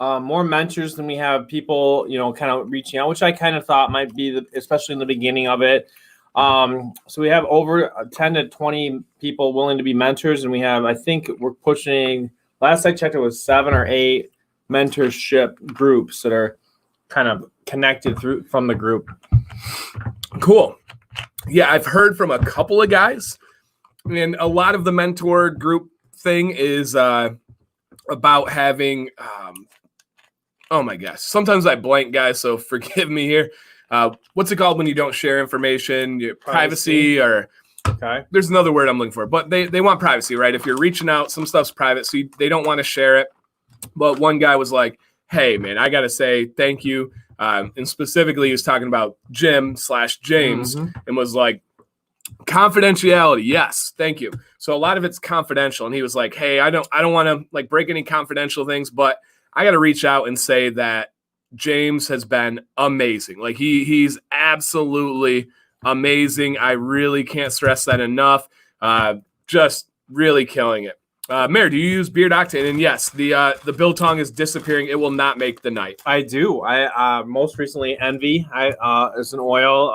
more mentors than we have people, kind of reaching out, which I kind of thought might be especially in the beginning of it. So we have over 10 to 20 people willing to be mentors, and I think we're pushing. Last I checked, it was 7 or 8 mentorship groups that are kind of connected from the group. Cool. Yeah, I've heard from a couple of guys, and a lot of the mentor group thing is about having. Oh my gosh! Sometimes I blank, guys, so forgive me here. What's it called when you don't share information? Privacy or there's another word I'm looking for, but they want privacy, right? If you're reaching out, some stuff's private, so they don't want to share it. But one guy was like, "Hey, man, I gotta say thank you," and specifically, he was talking about Jim/James, and was like, confidentiality, yes, thank you. So a lot of it's confidential, and he was like, "Hey, I don't want to like break any confidential things, but I got to reach out and say that James has been amazing. Like he's absolutely amazing. I really can't stress that enough. Just really killing it." Mayor, do you use Beard Octane? And yes, the biltong is disappearing. It will not make the night. I do. I most recently Envy. It's an oil.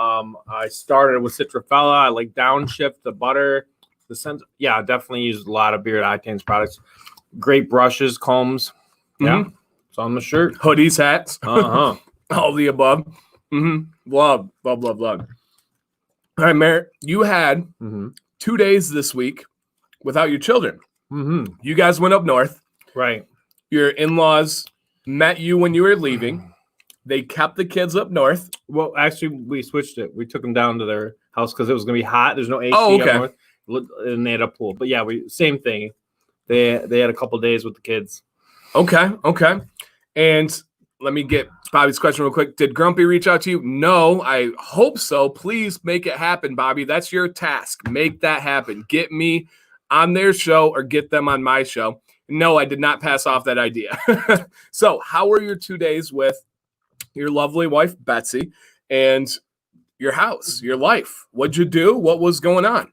I started with Citrafella. I like downshift, the butter, the scent. Yeah, I definitely use a lot of Beard Octane's products. Great brushes, combs. Yeah, it's on the shirt. Hoodies, hats. All the above. Love. All right, Mayor, you had 2 days this week without your children. You guys went up north. Right. Your in-laws met you when you were leaving. They kept the kids up north. Well, actually, we switched it. We took them down to their house because it was going to be hot. There's no AC up north, and they had a pool. But yeah, same thing. They had a couple days with the kids. Okay. And let me get Bobby's question real quick. Did Grumpy reach out to you? No, I hope so. Please make it happen, Bobby. That's your task. Make that happen. Get me on their show or get them on my show. No, I did not pass off that idea. So how were your 2 days with your lovely wife, Betsy, and your house, your life? What'd you do? What was going on?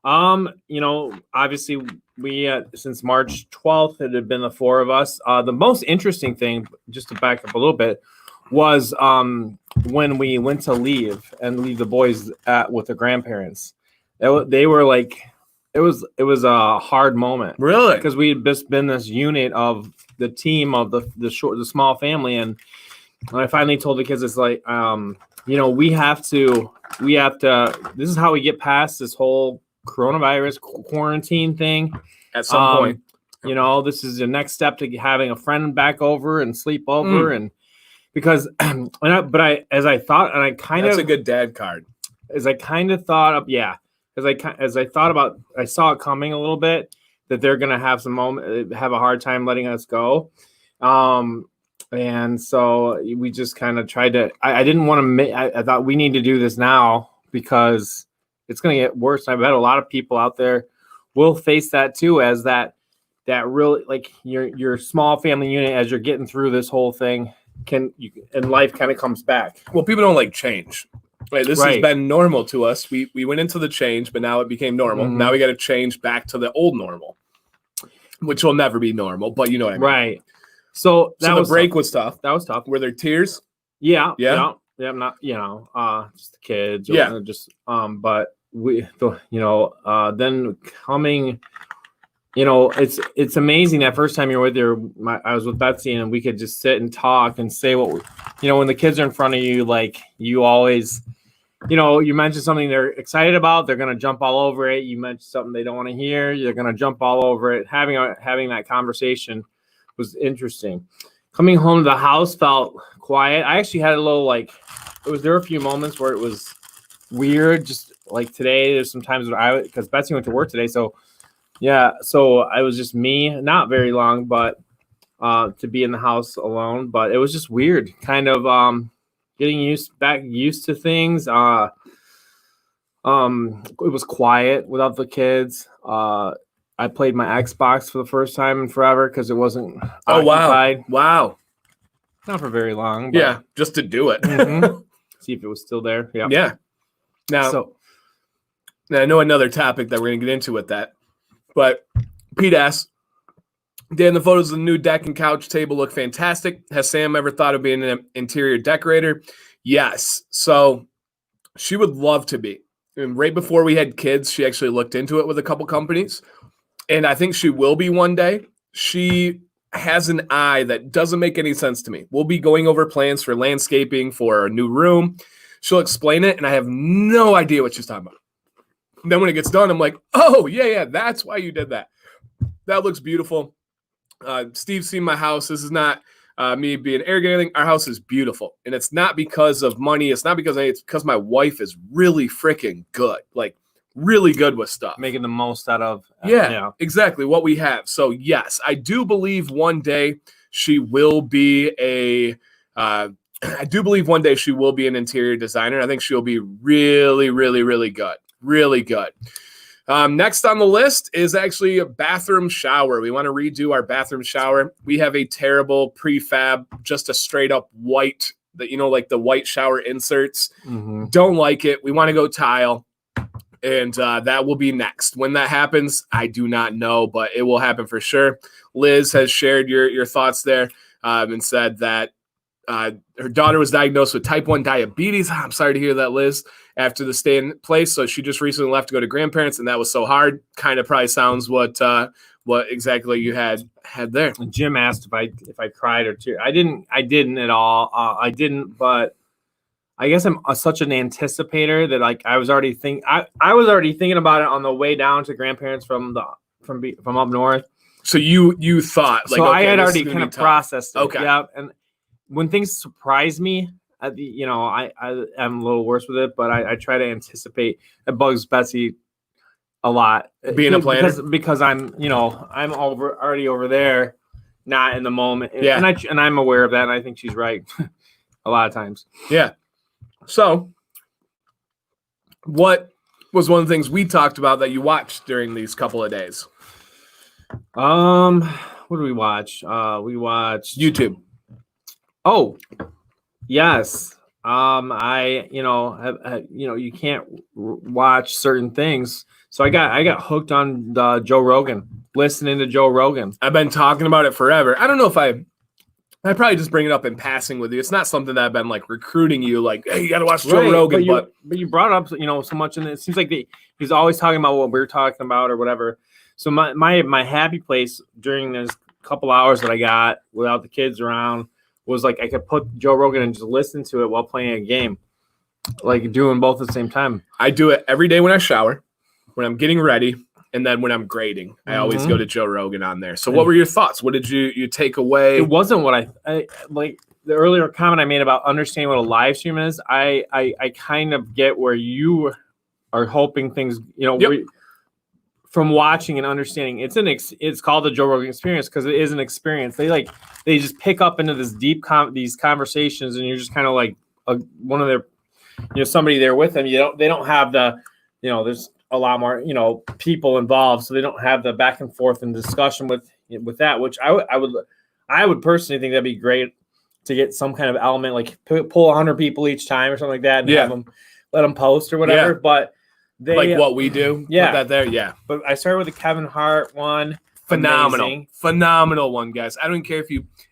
Obviously we, since March 12th, it had been the 4 of us. The most interesting thing, just to back up a little bit, was when we went to leave the boys with the grandparents. They were like, it was a hard moment, Really? because we had just been this unit of the team of the small family, and I finally told the kids, it's like, we have to. This is how we get past this whole coronavirus quarantine thing. At some point, this is the next step to having a friend back over and sleep over, and because, as I thought, and I kind of, that's a good dad card. As I kind of thought of, as I thought about, I saw it coming a little bit, that they're gonna have have a hard time letting us go, and so we just kind of tried to. I didn't want to. I thought we need to do this now because it's gonna get worse. I bet a lot of people out there will face that too, as that really, like, your small family unit, as you're getting through this whole thing, and life kind of comes back. Well, people don't like change. Right, this has been normal to us. We went into the change, but now it became normal. Now we got to change back to the old normal, which will never be normal. But you know what I mean, right? So the break was tough. That was tough. Were there tears? Yeah. Not just the kids. Yeah. But then coming. It's amazing that first time you're with I was with Betsy, and we could just sit and talk and say what when the kids are in front of you, like, you always, you mention something they're excited about, they're going to jump all over it. You mention something they don't want to hear, you're going to jump all over it. Having that conversation was interesting. Coming home to the house felt quiet. I actually had a little, there were a few moments where it was weird. Just like today, there's some times where because Betsy went to work today, so I was just me, not very long, but to be in the house alone. But it was just weird, kind of getting used to things. It was quiet without the kids. I played my Xbox for the first time in forever because it wasn't occupied. Wow. Not for very long. But, yeah, just to do it. See if it was still there. Yeah. Yeah. Now I know another topic that we're going to get into with that. But Pete asks, Dan, the photos of the new deck and couch table look fantastic. Has Sam ever thought of being an interior decorator? Yes. So she would love to be. And right before we had kids, she actually looked into it with a couple companies. And I think she will be one day. She has an eye that doesn't make any sense to me. We'll be going over plans for landscaping for a new room. She'll explain it, and I have no idea what she's talking about. And then when it gets done, I'm like, oh, yeah, that's why you did that. That looks beautiful. Steve's seen my house. This is not me being arrogant or anything. Our house is beautiful. And it's not because of money. It's not because it's because my wife is really freaking good. Like, really good with stuff. Making the most out of. Exactly what we have. So, yes, I do believe one day she will be an interior designer. I think she'll be really, really, really good. Really good. Next on the list is actually a bathroom shower. We want to redo our bathroom shower. We have a terrible prefab, just a straight up white, like the white shower inserts. Don't like it. We want to go tile. And that will be next. When that happens, I do not know, but it will happen for sure. Liz has shared your thoughts there and said that her daughter was diagnosed with type 1 diabetes. I'm sorry to hear that, Liz, after the stay in place. So she just recently left to go to grandparents, and that was so hard. Kind of probably sounds what exactly you had there. Jim asked if I cried or tear. I didn't at all. I didn't, but I guess I'm such an anticipator that I was already thinking about it on the way down to grandparents from up north. So you thought so I had already kind of processed it. Okay. Yeah, and when things surprise me, I'm a little worse with it, but I try to anticipate. It bugs Betsy a lot. Being a planner? Because I'm already over there, not in the moment. Yeah. And I'm aware of that, and I think she's right. a lot of times. Yeah. So, what was one of the things we talked about that you watched during these couple of days? What did we watch? We watched YouTube. Oh, yes. You can't watch certain things. So I got hooked on Joe Rogan, listening to Joe Rogan. I've been talking about it forever. I don't know if I probably just bring it up in passing with you. It's not something that I've been like recruiting you, like, hey, you got to watch Joe Rogan. But you brought up, so much, and it seems like he's always talking about what we're talking about or whatever. So my happy place during this couple hours that I got without the kids around was like I could put Joe Rogan and just listen to it while playing a game, like doing both at the same time. I do it every day when I shower, when I'm getting ready, and then when I'm grading. I always go to Joe Rogan on there. So what were your thoughts? What did you take away? It wasn't what I like the earlier comment I made about understanding what a live stream is. I kind of get where you are hoping things, from watching and understanding. It's called the Joe Rogan experience because it is an experience. They just pick up into this deep these conversations, and you're just kind of like one of their, somebody there with them. They don't have the, there's a lot more, people involved, so they don't have the back and forth and discussion with that, which I would personally think that'd be great to get some kind of element, like pull 100 people each time or something like that, and have them, let them post or whatever. Yeah. But they, like what we do, yeah, put that there, yeah. But I started with the Kevin Hart one. Phenomenal one, guys. I don't care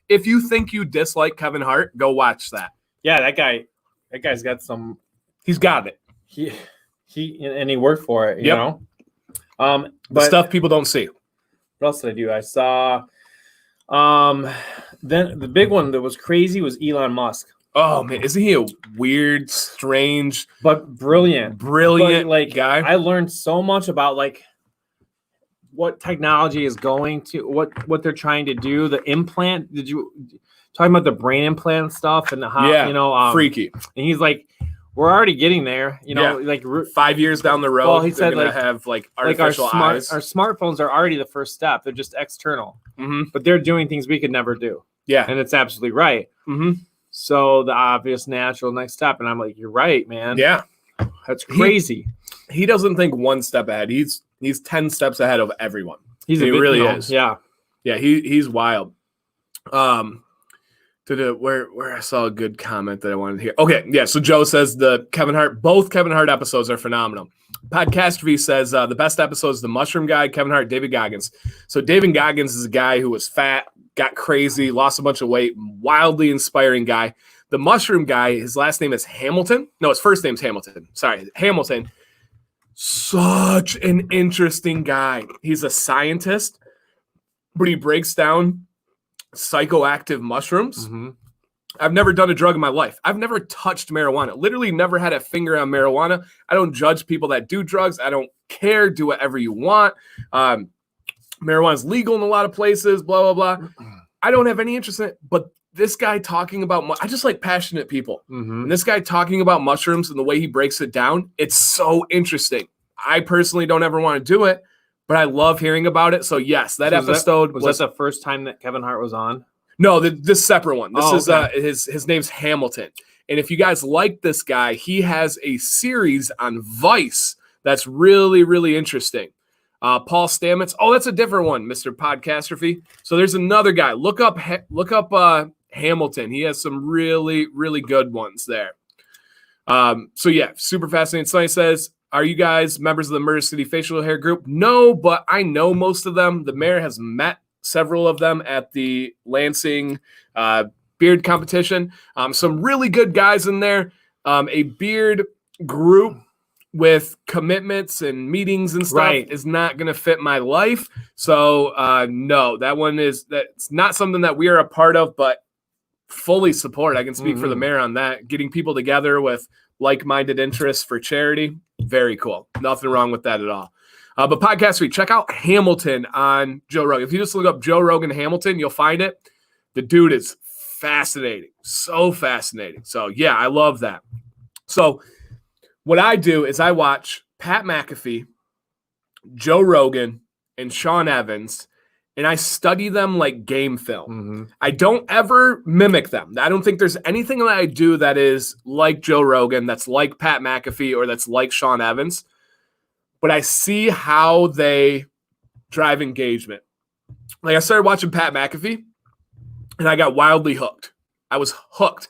if you think you dislike Kevin Hart, go watch that. Yeah, that guy's got some. He's got it. He worked for it. You know. But the stuff people don't see. What else did I do? I saw. Then the big one that was crazy was Elon Musk. Oh man, isn't he a weird, strange, but brilliant guy? I learned so much about what technology is going to, what they're trying to do. The implant. Did you talking about the brain implant stuff and how freaky? And he's like, we're already getting there. 5 years down the road, he said gonna have artificial eyes. Our smartphones are already the first step. They're just external, but they're doing things we could never do. Yeah, and it's absolutely right. So the obvious natural next step, and I'm like, you're right, man. Yeah, that's crazy. He doesn't think one step ahead. He's 10 steps ahead of everyone. He really is. Yeah. He's wild. Where I saw a good comment that I wanted to hear. Okay, yeah. So Joe says both Kevin Hart episodes are phenomenal. Podcast V says the best episode is the Mushroom Guy, Kevin Hart, David Goggins. So David Goggins is a guy who was fat, got crazy, lost a bunch of weight, wildly inspiring guy. The Mushroom Guy, his last name is Hamilton. No, his first name's Hamilton. Sorry, Hamilton. Such an interesting guy. He's a scientist, but he breaks down psychoactive mushrooms. I've never done a drug in my life. I've never touched marijuana. Literally never had a finger on marijuana. I don't judge people that do drugs. I don't care. Do whatever you want. Marijuana is legal in a lot of places, blah, blah, blah. I don't have any interest in it. But this guy talking about, I just like passionate people. And this guy talking about mushrooms and the way he breaks it down, it's so interesting. I personally don't ever want to do it, but I love hearing about it. So yes, that episode was that the first time that Kevin Hart was on? No, this separate one. This is his name's Hamilton. And if you guys like this guy, he has a series on Vice that's really, really interesting. Paul Stamets. Oh, that's a different one, Mr. Podcastrophy. So there's another guy. Look up Hamilton. He has some really, really good ones there. So yeah, super fascinating. Sonny says, are you guys members of the Murder City Facial Hair Group? No, but I know most of them. The mayor has met several of them at the Lansing beard competition. Some really good guys in there. A beard group with commitments and meetings and stuff is not going to fit my life. So no, that's not something that we are a part of, but fully support. I can speak for the mayor on that. Getting people together with like-minded interests for charity. Very cool. Nothing wrong with that at all. But Podcast Week, check out Hamilton on Joe Rogan. If you just look up Joe Rogan Hamilton, you'll find it. The dude is fascinating. So fascinating. So yeah, I love that. So what I do is I watch Pat McAfee, Joe Rogan, and Sean Evans, and I study them like game film. Mm-hmm. I don't ever mimic them. I don't think there's anything that I do that is like Joe Rogan, that's like Pat McAfee, or that's like Sean Evans. But I see how they drive engagement. Like I started watching Pat McAfee, and I got wildly hooked. I was hooked.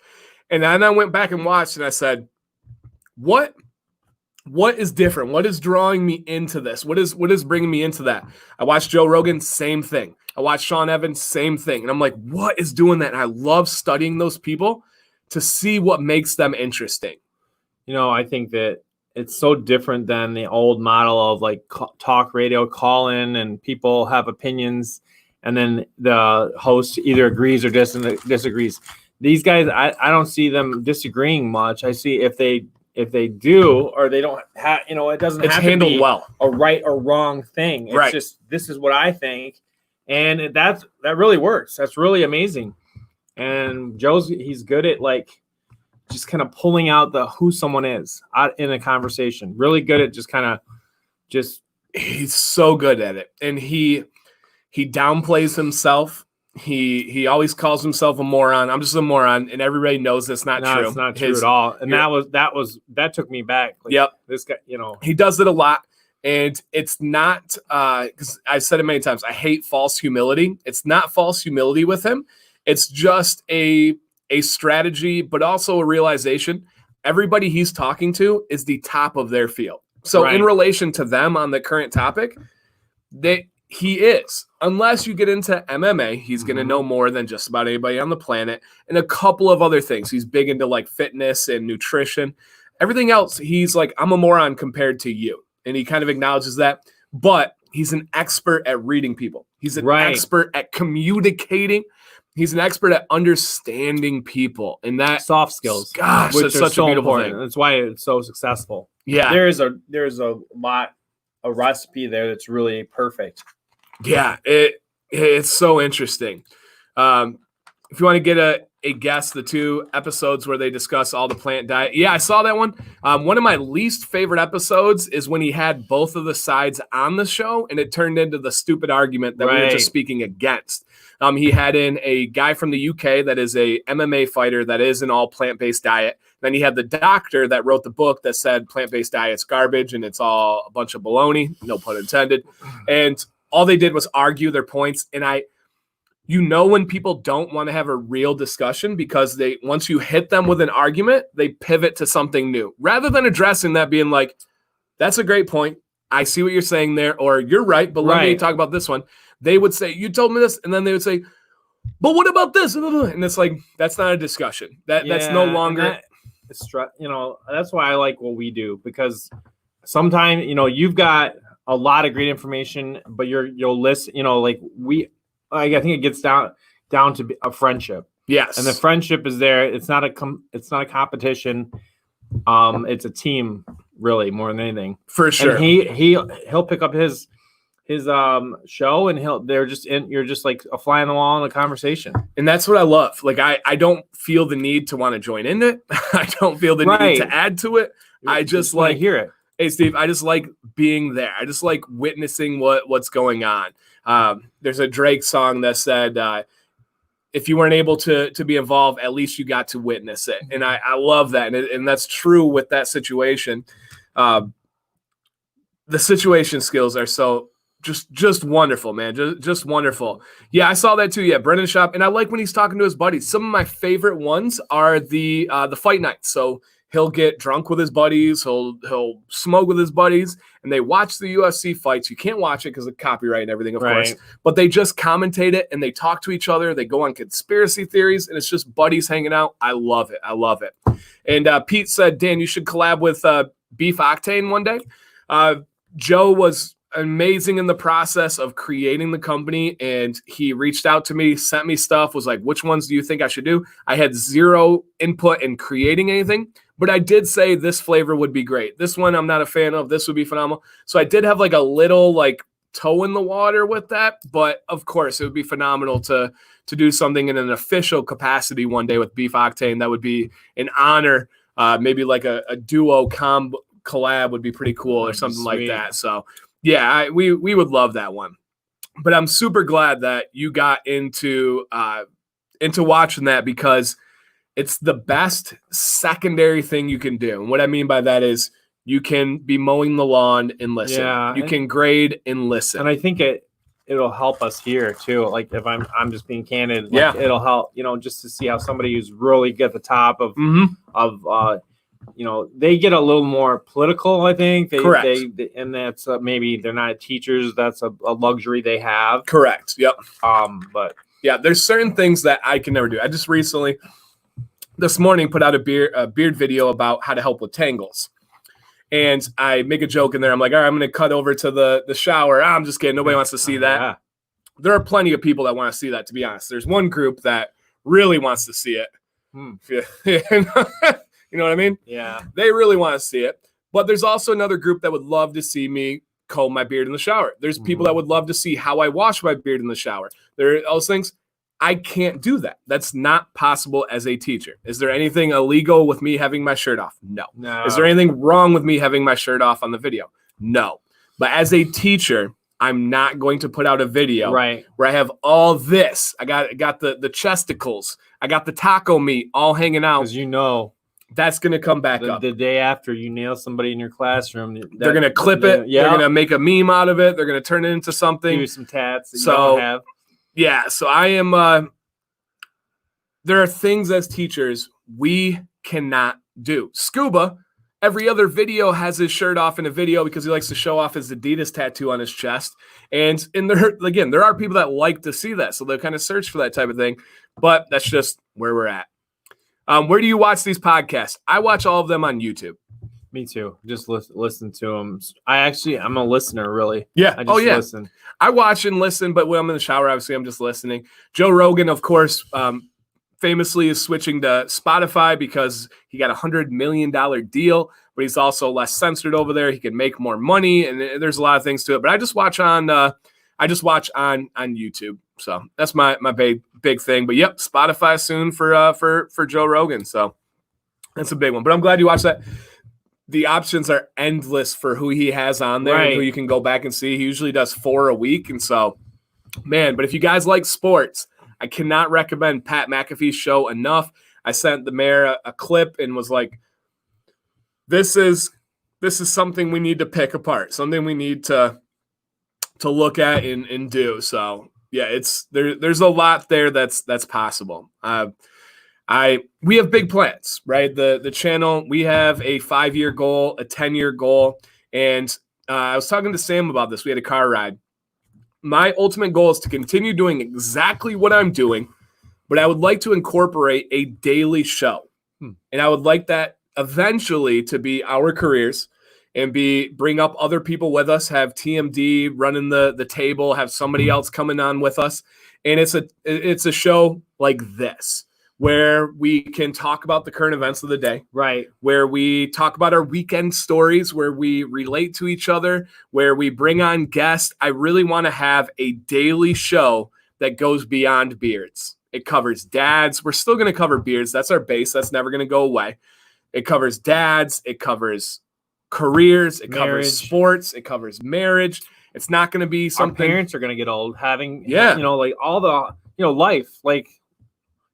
And then I went back and watched, and I said, what is different? What is drawing me into this? What is bringing me into that? I watched Joe Rogan, same thing. I watched Sean Evans, same thing. And I'm like, what is doing that? And I love studying those people to see what makes them interesting. You know, I think that it's so different than the old model of like talk radio, call in, and people have opinions, and then the host either agrees or disagrees. These guys, I don't see them disagreeing much. I see if they do, or they don't have, you know, it doesn't have handled to be well, a right or wrong thing. It's just, this is what I think. And that really works. That's really amazing. And he's good at like just kind of pulling out who someone is in a conversation. Really good at he's so good at it. And he downplays himself. He always calls himself a moron. I'm just a moron, and everybody knows that's not true. It's not true at all. And that took me back. Like, yep. This guy, you know, he does it a lot, and it's not because I've said it many times. I hate false humility. It's not false humility with him. It's just a strategy, but also a realization. Everybody he's talking to is the top of their field. So in relation to them on the current topic, he is. Unless you get into MMA, he's going to know more than just about anybody on the planet, and a couple of other things. He's big into like fitness and nutrition. Everything else, he's like, I'm a moron compared to you. And he kind of acknowledges that. But he's an expert at reading people. He's an expert at communicating. He's an expert at understanding people. And that soft skills, gosh, which that's such a beautiful thing. That's why it's so successful. Yeah. There's a recipe there that's really perfect. Yeah, it's so interesting. If you want to get a guess, the 2 episodes where they discuss all the plant diet. Yeah, I saw that one. One of my least favorite episodes is when he had both of the sides on the show, and it turned into the stupid argument that we were just speaking against. He had in a guy from the UK that is a MMA fighter that is an all plant-based diet. Then he had the doctor that wrote the book that said plant-based diet's garbage and it's all a bunch of baloney, no pun intended. And all they did was argue their points. And when people don't want to have a real discussion because once you hit them with an argument, they pivot to something new rather than addressing that, being like, that's a great point. I see what you're saying there, or you're right, but let me talk about this one. They would say, you told me this, and then they would say, but what about this? And it's like, that's not a discussion. That's no longer. That's why I like what we do, because sometimes, you've got a lot of great information, but you'll listen, I think it gets down to a friendship. Yes. And the friendship is there. It's not a competition. It's a team, really, more than anything. For sure. And he'll pick up his show, and you're just like a fly on the wall in the conversation. And that's what I love. Like I don't feel the need to want to join in it. I don't feel the need to add to it. I just like hear it. Hey Steve, I just like being there. I just like witnessing what's going on. There's a Drake song that said, if you weren't able to be involved, at least you got to witness it. And I love that. And that's true with that situation. The situation skills are so just wonderful, man. Just wonderful. Yeah, I saw that too. Yeah, Brendan Schaub. And I like when he's talking to his buddies. Some of my favorite ones are the fight nights. So he'll get drunk with his buddies. He'll smoke with his buddies, and they watch the UFC fights. You can't watch it because of copyright and everything, of course. But they just commentate it, and they talk to each other. They go on conspiracy theories, and it's just buddies hanging out. I love it. And Pete said, Dan, you should collab with Beef Octane one day. Joe was amazing in the process of creating the company, and he reached out to me, sent me stuff, was like, which ones do you think I should do? I had zero input in creating anything, but I did say this flavor would be great. This one I'm not a fan of. This would be phenomenal. So I did have like a little like toe in the water with that, but of course it would be phenomenal to do something in an official capacity one day with Beef Octane. That would be an honor. Maybe like a duo collab would be pretty cool or something like that. So yeah, we would love that one. But I'm super glad that you got into watching that, because it's the best secondary thing you can do. And what I mean by that is you can be mowing the lawn and listen. Yeah, you can grade and listen. And I think it'll help us here too. Like if I'm just being candid, Yeah. it'll help, just to see how somebody who's really at the top of they get a little more political, I think. Correct. And that's maybe they're not teachers. That's a luxury they have. Correct. Yep. But yeah, there's certain things that I can never do. I just recently, this morning, put out a beard video about how to help with tangles. And I make a joke in there. I'm like, all right, I'm going to cut over to the shower. I'm just kidding. Nobody wants to see that. Yeah. There are plenty of people that want to see that, to be honest. There's one group that really wants to see it. You know what I mean? Yeah. They really want to see it. But there's also another group that would love to see me comb my beard in the shower. There's people that would love to see how I wash my beard in the shower. There are those things. I can't do that. That's not possible as a teacher. Is there anything illegal with me having my shirt off? No. Is there anything wrong with me having my shirt off on the video? No. But as a teacher, I'm not going to put out a video where I have all this. I got the chesticles. I got the taco meat all hanging out. Because that's going to come back up. The day after you nail somebody in your classroom, they're going to clip it. Yeah. They're going to make a meme out of it. They're going to turn it into something. Give you some tats that you don't have. Yeah, so I am there are things as teachers we cannot do. Scuba, every other video has his shirt off in a video because he likes to show off his Adidas tattoo on his chest. And there are people that like to see that, so they'll kind of search for that type of thing. But that's just where we're at. Where do you watch these podcasts? I watch all of them on YouTube. Me too. Just listen to them. I'm a listener, really. Yeah. I just listen. I watch and listen, but when I'm in the shower, obviously, I'm just listening. Joe Rogan, of course, famously is switching to Spotify because he got $100 million deal, but he's also less censored over there. He can make more money, and there's a lot of things to it. But I just watch on YouTube. So that's my big thing. But yep, Spotify soon for Joe Rogan. So that's a big one. But I'm glad you watched that. The options are endless for who he has on there and who you can go back and see. He usually does 4 a week. And so, man, but if you guys like sports, I cannot recommend Pat McAfee's show enough. I sent the mayor a clip and was like, this is something we need to pick apart, something we need to look at and do. So, yeah, there's a lot there that's possible. We have big plans, right? The channel, we have a 5-year goal, a 10-year goal. And I was talking to Sam about this. We had a car ride. My ultimate goal is to continue doing exactly what I'm doing, but I would like to incorporate a daily show. And I would like that eventually to be our careers and bring up other people with us, have TMD running the table, have somebody else coming on with us. And it's a show like this, where we can talk about the current events of the day, right? Where we talk about our weekend stories, where we relate to each other, where we bring on guests. I really want to have a daily show that goes beyond beards. It covers dads. We're still going to cover beards. That's our base. That's never going to go away. It covers dads. It covers careers. It covers sports. It covers marriage. It's not going to be something. Our parents are going to get old having, like all the, life, like,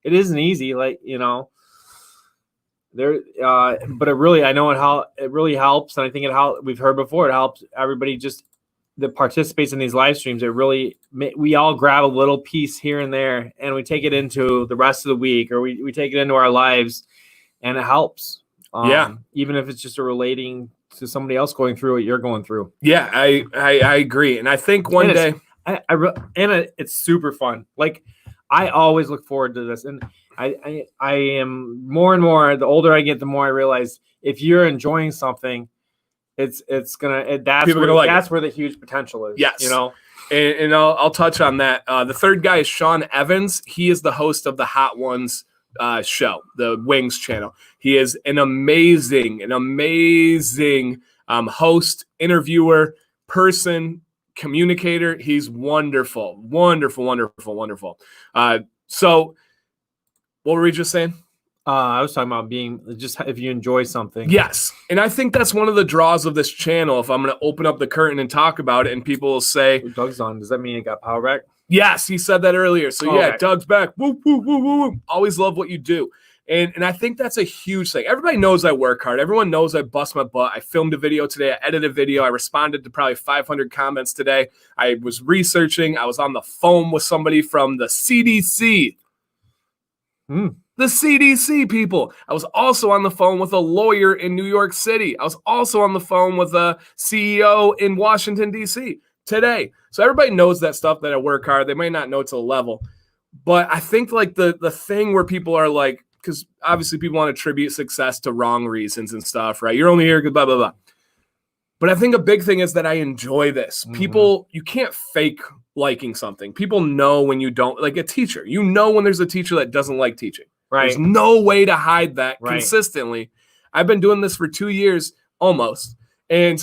it isn't easy, but I know it really helps. And I think we've heard before, it helps everybody just that participates in these live streams. It really, we all grab a little piece here and there and we take it into the rest of the week, or we take it into our lives, and it helps. Even if it's just relating to somebody else going through what you're going through. Yeah, I agree. And I think one day it's super fun. Like, I always look forward to this, and I am more and more. The older I get, the more I realize if you're enjoying something, that's where the huge potential is. Yes, and I'll touch on that. The third guy is Sean Evans. He is the host of the Hot Ones show, the Wings channel. He is an amazing host, interviewer, person, communicator. He's wonderful. So what were we just saying? I was talking about being just if you enjoy something. Yes. And I think that's one of the draws of this channel. If I'm going to open up the curtain and talk about it and people will say, Doug's on. Does that mean it got power back? Yes, he said that earlier. So yeah, okay. Doug's back. Woo, woo, woo, woo, woo. Always love what you do. And I think that's a huge thing. Everybody knows I work hard. Everyone knows I bust my butt. I filmed a video today. I edited a video. I responded to probably 500 comments today. I was researching. I was on the phone with somebody from the CDC. The CDC people. I was also on the phone with a lawyer in New York City. I was also on the phone with a CEO in Washington, D.C. today. So everybody knows that stuff, that I work hard. They might not know to a level. But I think like the thing where people are like, because obviously people want to attribute success to wrong reasons and stuff, right? You're only here because blah, blah, blah. But I think a big thing is that I enjoy this. People, you can't fake liking something. People know when you don't, like a teacher. You know when there's a teacher that doesn't like teaching. Right. There's no way to hide that consistently. I've been doing this for 2 years almost, and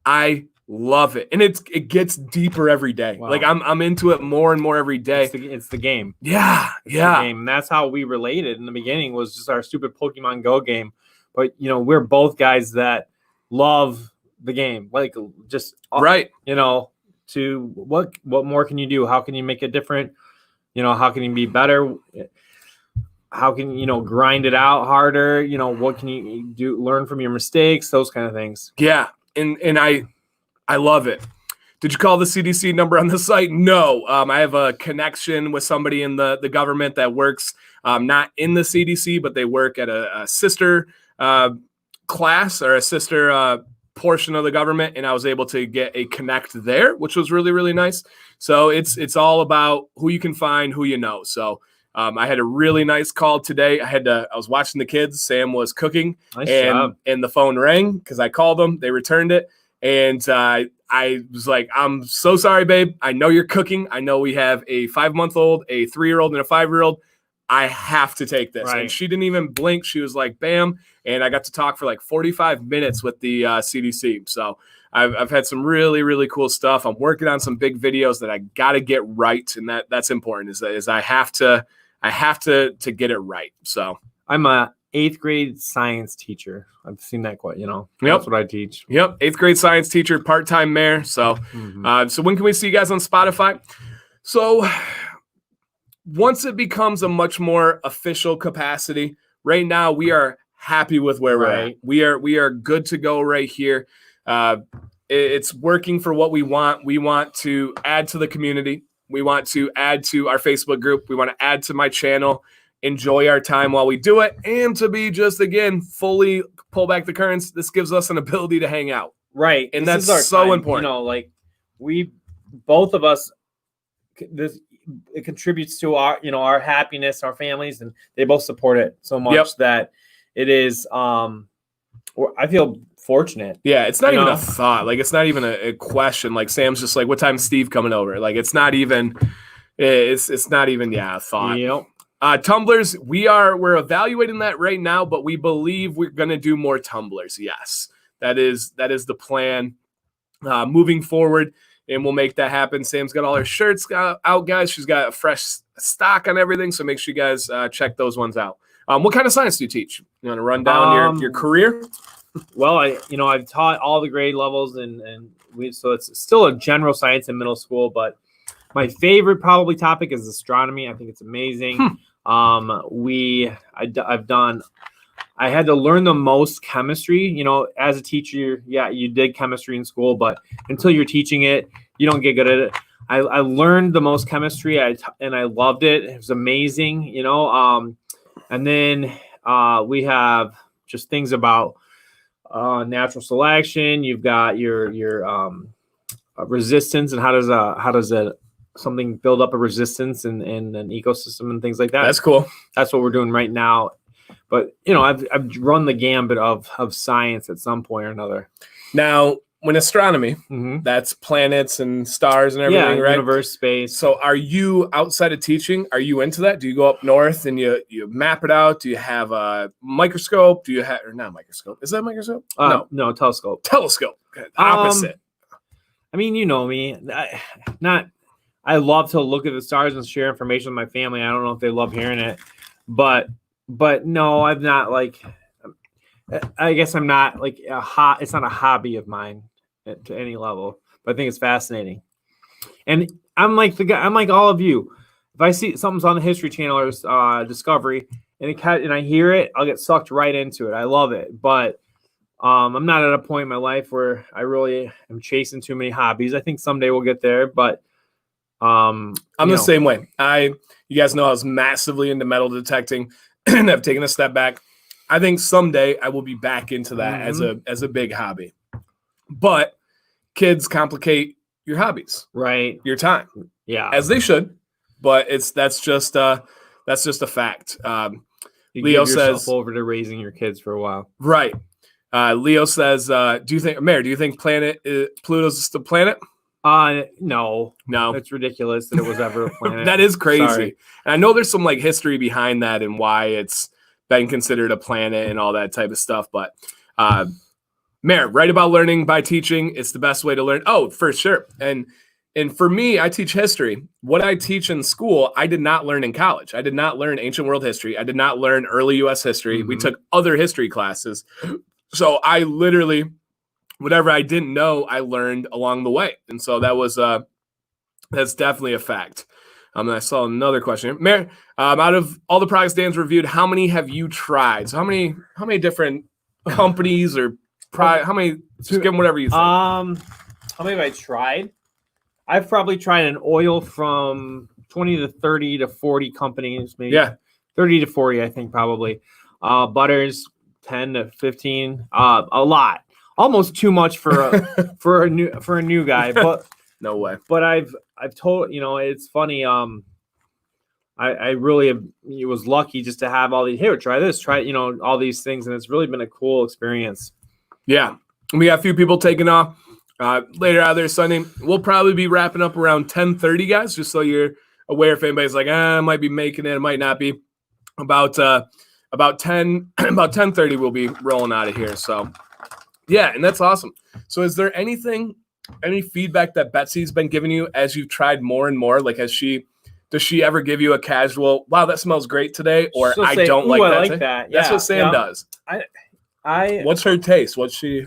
I love it. And it gets deeper every day. Wow. Like I'm into it more and more every day. It's the game. Yeah. It's the game. And that's how we related in the beginning, was just our stupid Pokemon Go game. But you know, we're both guys that love the game. Like just right. You know, to what more can you do? How can you make it different? You know, how can you be better? How can you grind it out harder? You know, what can you do? Learn from your mistakes, those kind of things. Yeah. And I love it. Did you call the CDC number on the site? No. I have a connection with somebody in the government that works not in the CDC, but they work at a sister class or a sister portion of the government, and I was able to get a connect there, which was really, really nice. So it's all about who you can find, who you know. So I had a really nice call today. I was watching the kids. Sam was cooking, and the phone rang because I called them. They returned it. And I was like, I'm so sorry, babe. I know you're cooking. I know we have a 5-month-old, a 3-year-old, and a 5-year-old. I have to take this. Right. And she didn't even blink. She was like, bam. And I got to talk for like 45 minutes with the CDC. So I've had some really, really cool stuff. I'm working on some big videos that I got to get right. And that's important is I have to get it right. So I'm a 8th grade science teacher. I've seen that quite, that's what I teach. Yep. 8th grade science teacher, part-time mayor. So, so when can we see you guys on Spotify? So once it becomes a much more official capacity, right now we are happy with where we're at. We are good to go right here. It's working for what we want. We want to add to the community. We want to add to our Facebook group. We want to add to my channel. Enjoy our time while we do it, and to be just, again, fully pull back the curtains. This gives us an ability to hang out. Right. And that's so important. Like we, both of us, it contributes to our happiness, our families, and they both support it so much that it is, I feel fortunate. Yeah. It's not even a thought. Like, it's not even a question. Like Sam's just like, what time's Steve coming over? Like, it's not even, a thought. Yep. Tumblers, we're evaluating that right now, but we believe we're going to do more tumblers. Yes, that is the plan moving forward, and we'll make that happen. Sam's got all her shirts out, guys. She's got a fresh stock on everything, so make sure you guys check those ones out. What kind of science do you teach? You want to run down your career? Well, I've taught all the grade levels, so it's still a general science in middle school, but my favorite probably topic is astronomy. I think it's amazing. I had to learn the most chemistry, as a teacher. Yeah, you did chemistry in school, but until you're teaching it, you don't get good at it. I learned the most chemistry and I loved it. It was amazing, and then we have just things about natural selection. You've got your resistance, and how does something build up a resistance in an ecosystem and things like that. That's cool. That's what we're doing right now. But I've run the gambit of science at some point or another. Now, when astronomy, that's planets and stars and everything, right? Universe, space. So are you, outside of teaching, are you into that? Do you go up north and you map it out? Do you have a microscope? Do you have, or not microscope? Is that a microscope? No, telescope. Telescope. Opposite. I mean, you know me. I love to look at the stars and share information with my family. I don't know if they love hearing it, but but no, I'm not like. I guess I'm not like it's not a hobby of mine to any level, but I think it's fascinating. And I'm like the guy. I'm like all of you. If I see something's on the History Channel or Discovery, and I hear it, I'll get sucked right into it. I love it, but I'm not at a point in my life where I really am chasing too many hobbies. I think someday we'll get there, but I'm the same way. You guys know I was massively into metal detecting, and I've taken a step back. I think someday I will be back into that as a big hobby. But kids complicate your hobbies, right? Your time, as they should. But that's just a fact. Leo says over to raising your kids for a while, right? Leo says, do you think Pluto's just a planet? No, it's ridiculous that it was ever a planet. That is crazy. And I know there's some like history behind that and why it's been considered a planet and all that type of stuff. But Mayor, write about learning by teaching. It's the best way to learn. Oh, for sure. And for me, I teach history. What I teach in school, I did not learn in college. I did not learn ancient world history. I did not learn early U.S. history. We took other history classes. So I literally, whatever I didn't know, I learned along the way. And so that's definitely a fact. And I saw another question. Mayor, out of all the products Dan's reviewed, how many have you tried? So how many different companies or how many? Just give them whatever you think. How many have I tried? I've probably tried an oil from 20 to 30 to 40 companies, maybe. Yeah, 30 to 40, I think probably. Butters 10 to 15. A lot, almost too much for a new guy, but. No way. But I've told, it's funny. I really was lucky just to have all these. Here, try this, all these things, and it's really been a cool experience. Yeah, we got a few people taking off later out there Sunday. We'll probably be wrapping up around 10:30, guys, just so you're aware if anybody's like, I might be making it, it might not be. About 10:30, we'll be rolling out of here. So yeah, and that's awesome. So is there any feedback that Betsy's been giving you as you've tried more and more? Like, does she ever give you a casual, wow, that smells great today? Or she'll I say, don't like I that. Like that. That's what Sam does. What's her taste? What's she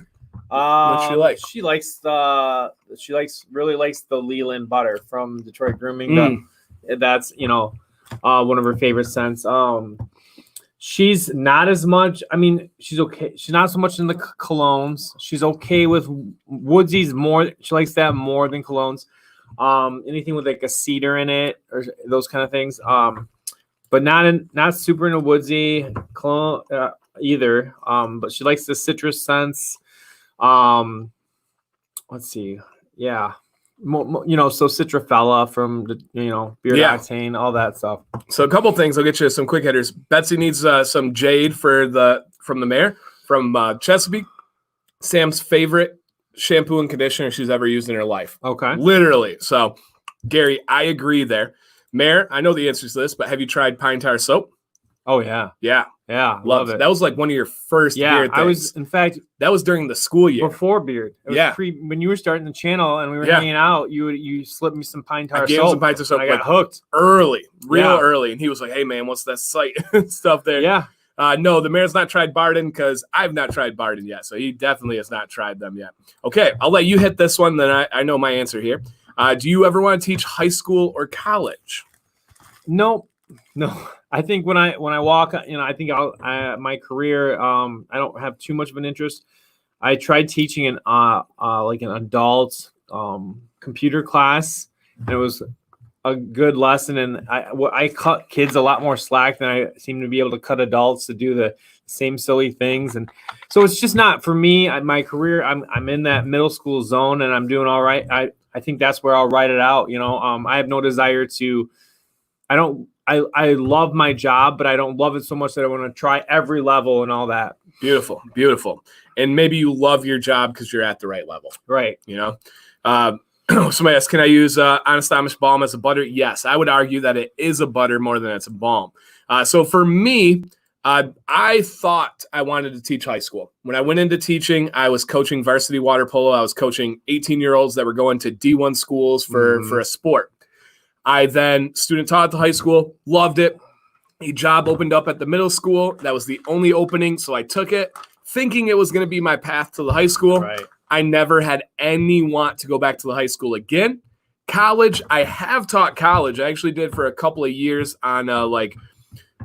like? She really likes the Leland butter from Detroit Grooming. That's, one of her favorite scents. She's not as much. I mean, she's okay. She's not so much in the colognes. She's okay with woodsies more. She likes that more than colognes. Anything with like a cedar in it or those kind of things. But not super into woodsy cologne either. But she likes the citrus scents. Let's see. Yeah. So Citrafella from the, Beard Octane, all that stuff. So a couple things. I'll get you some quick hitters. Betsy needs some Jade from the Mayor from Chesapeake. Sam's favorite shampoo and conditioner she's ever used in her life. Okay. Literally. So, Gary, I agree there. Mayor, I know the answers to this, but have you tried Pine Tar soap? Oh, yeah. Yeah. Yeah. Love it. That was like one of your first beard things. That was during the school year. Before beard. It was when you were starting the channel and we were hanging out, you slipped me some Pine Tar soap. I gave him some Pine Tar soap. I got hooked. Real early. And he was like, hey, man, what's that site stuff there? Yeah. No, the Mayor's not tried Barden because I've not tried Barden yet. So he definitely has not tried them yet. Okay, I'll let you hit this one. Then I know my answer here. Do you ever want to teach high school or college? No. I think when I walk, I think my career, I don't have too much of an interest. I tried teaching an adult computer class, and it was a good lesson. And I cut kids a lot more slack than I seem to be able to cut adults to do the same silly things. And so it's just not for me. My career, I'm in that middle school zone, and I'm doing all right. I think that's where I'll write it out. I have no desire to. I love my job, but I don't love it so much that I want to try every level and all that. Beautiful. And maybe you love your job because you're at the right level. Right. Somebody asked, can I use Honest Amish balm as a butter? Yes, I would argue that it is a butter more than it's a balm. So for me, I thought I wanted to teach high school. When I went into teaching, I was coaching varsity water polo. I was coaching 18-year-olds that were going to D1 schools for a sport. I then student taught at the high school, loved it. a job opened up at the middle school. That was the only opening, so I took it, thinking it was going to be my path to the high school. Right. I never had any want to go back to the high school again. College, I have taught college. I actually did for a couple of years on a like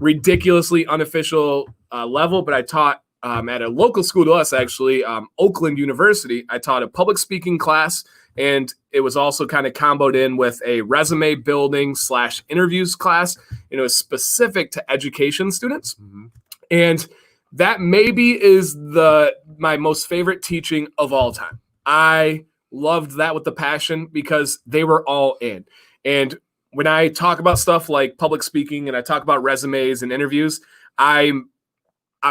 ridiculously unofficial level, but I taught at a local school to us, actually, Oakland University. I taught a public speaking class, and it was also kind of comboed in with a resume building / interviews class. And it was specific to education students. Mm-hmm. And that maybe is my most favorite teaching of all time. I loved that with the passion because they were all in. And when I talk about stuff like public speaking and I talk about resumes and interviews, I'm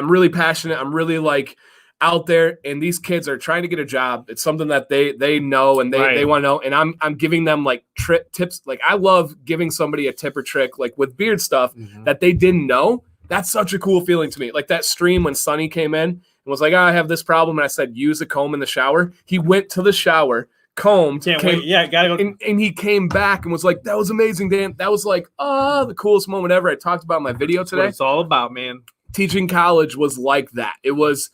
really passionate. I'm really like out there, and these kids are trying to get a job. It's something that they know and they want to know. And I'm giving them like tips. Like I love giving somebody a tip or trick, like with beard stuff that they didn't know. That's such a cool feeling to me. Like that stream when Sonny came in and was like, I have this problem. And I said, use a comb in the shower. He went to the shower, combed. Wait. Yeah, gotta go. And he came back and was like, that was amazing, Dan. That was like, the coolest moment ever. I talked about in my video today. That's what it's all about, man. Teaching college was like that. It was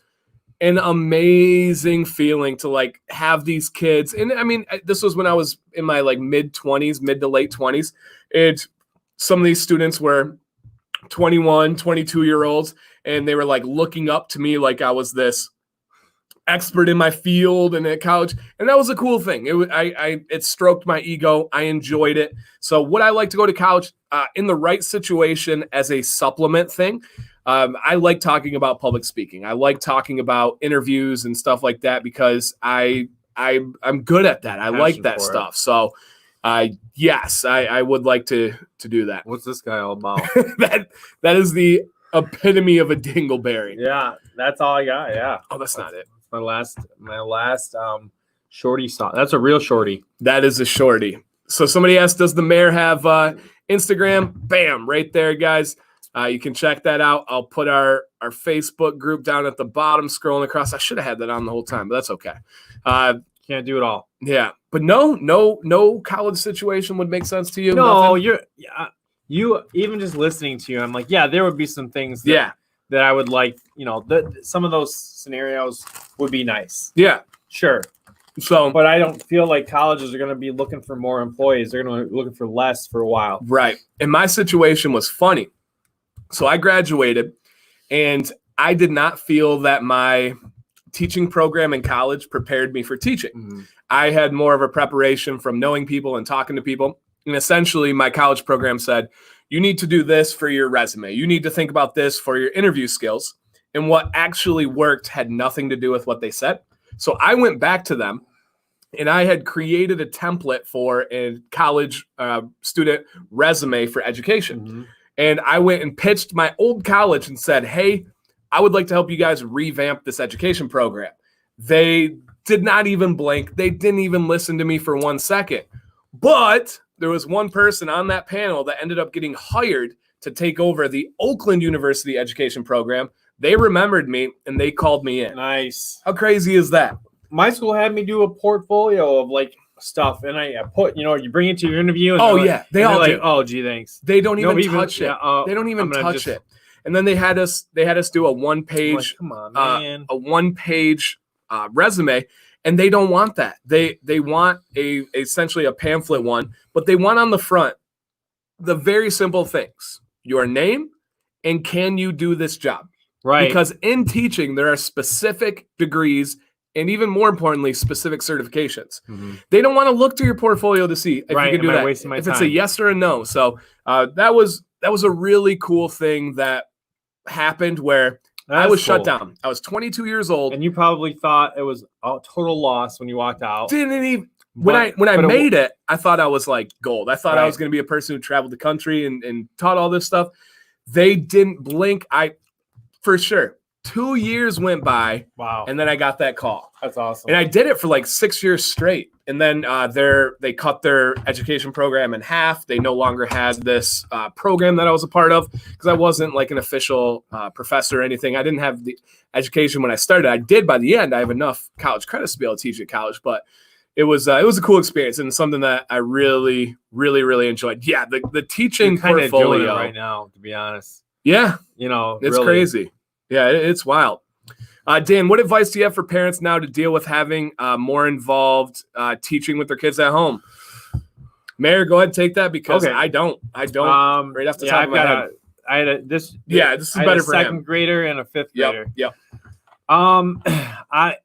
an amazing feeling to like have these kids. And I mean, this was when I was in my like mid to late 20s. And some of these students were 21, 22-year-olds, and they were like looking up to me like I was this expert in my field and at college. And that was a cool thing. It stroked my ego. I enjoyed it. So would I like to go to college in the right situation as a supplement thing? I like talking about public speaking. I like talking about interviews and stuff like that because I'm good at that. I like that stuff. So yes, I would like to do that. What's this guy all about? that is the epitome of a dingleberry. Yeah, that's all I got. Yeah. Oh, that's not it. My last shorty saw. That's a real shorty. That is a shorty. So somebody asked, does the mayor have Instagram? Bam, right there, guys. You can check that out. I'll put our Facebook group down at the bottom, scrolling across. I should have had that on the whole time, but that's okay. Can't do it all. Yeah, but no college situation would make sense to you. No, you even just listening to you, I'm like, yeah, there would be some things. That I would like. Some of those scenarios would be nice. Yeah, sure. So, but I don't feel like colleges are going to be looking for more employees. They're going to be looking for less for a while. Right. And my situation was funny. So I graduated, and I did not feel that my teaching program in college prepared me for teaching. Mm-hmm. I had more of a preparation from knowing people and talking to people. And essentially, my college program said, you need to do this for your resume. You need to think about this for your interview skills. And what actually worked had nothing to do with what they said. So I went back to them, and I had created a template for a college student resume for education. Mm-hmm. And I went and pitched my old college and said, hey, I would like to help you guys revamp this education program. They did not even blink. They didn't even listen to me for 1 second. But there was one person on that panel that ended up getting hired to take over the Oakland University education program. They remembered me, and they called me in. Nice. How crazy is that? My school had me do a portfolio of like stuff, and I put, you bring it to your interview. And they all do. Like, oh, gee, thanks. They don't even touch it. They don't even touch it. And then they had us do a one-page, come on, man. A one-page resume, and they don't want that. They want essentially a pamphlet one, but they want on the front the very simple things: your name and can you do this job? Right. Because in teaching, there are specific degrees and even more importantly, specific certifications. Mm-hmm. They don't want to look to your portfolio to see if you can do that. If it's a yes or a no. So that was a really cool thing that happened where I was shut down. I was 22 years old. And you probably thought it was a total loss when you walked out. Didn't even. When I made it, I thought I was like gold. I thought I was going to be a person who traveled the country and taught all this stuff. They didn't blink. For sure. 2 years went by. Wow. And then I got that call. That's awesome. And I did it for like 6 years straight. And then they cut their education program in half. They no longer had this program that I was a part of because I wasn't like an official professor or anything. I didn't have the education when I started. I did by the end. I have enough college credits to be able to teach at college, but it was a cool experience and something that I really, really, really enjoyed. Yeah, the teaching kind of portfolio doing it right now, to be honest. Yeah, You know, it's really crazy. Yeah, it's wild. Dan, what advice do you have for parents now to deal with having more involved teaching with their kids at home? Mayor, go ahead and take that because Okay. I don't. Right off the top of my head. This is I had better a for second him. grader and a fifth grader. Yep. I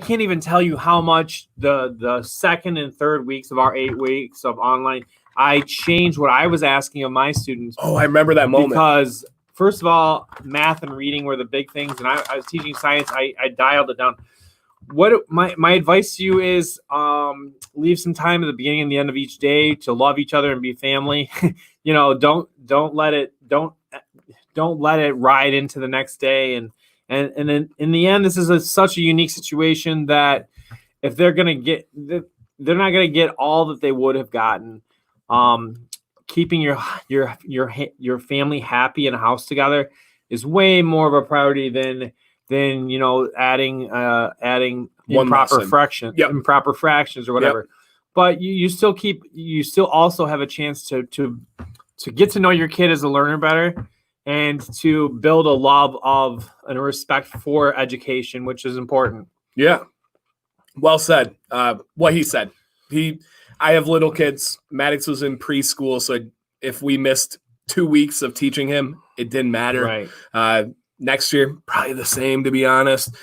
can't even tell you how much the second and third weeks of our 8 weeks of online, I changed what I was asking of my students. Oh, I remember that moment. Because first of all, math and reading were the big things, and I was teaching science. I dialed it down. What my advice to you is, leave some time at the beginning and the end of each day to love each other and be family. You know, don't let it ride into the next day. And then in the end, this is such a unique situation that if they're not gonna get all that they would have gotten. Keeping your family happy in a house together is way more of a priority than adding improper fractions or whatever. Yep. But you still also have a chance to get to know your kid as a learner better, and to build a love of and a respect for education, which is important. Yeah. Well said. What he said. I have little kids. Maddox was in preschool, so if we missed 2 weeks of teaching him, it didn't matter. Right. Next year, probably the same, to be honest.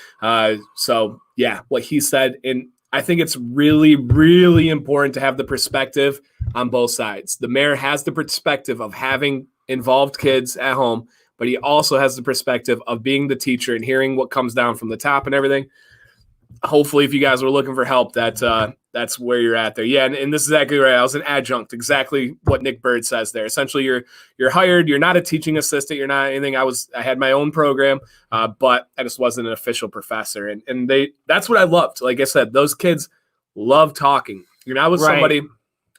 So yeah, what he said, and I think it's really, really important to have the perspective on both sides. The mayor has the perspective of having involved kids at home, but he also has the perspective of being the teacher and hearing what comes down from the top and everything. Hopefully, if you guys were looking for help, that's where you're at there. Yeah, and this is exactly right. I was an adjunct, exactly what Nick Bird says there. Essentially, you're hired. You're not a teaching assistant. You're not anything. I had my own program, but I just wasn't an official professor. And that's what I loved. Like I said, those kids love talking. I was somebody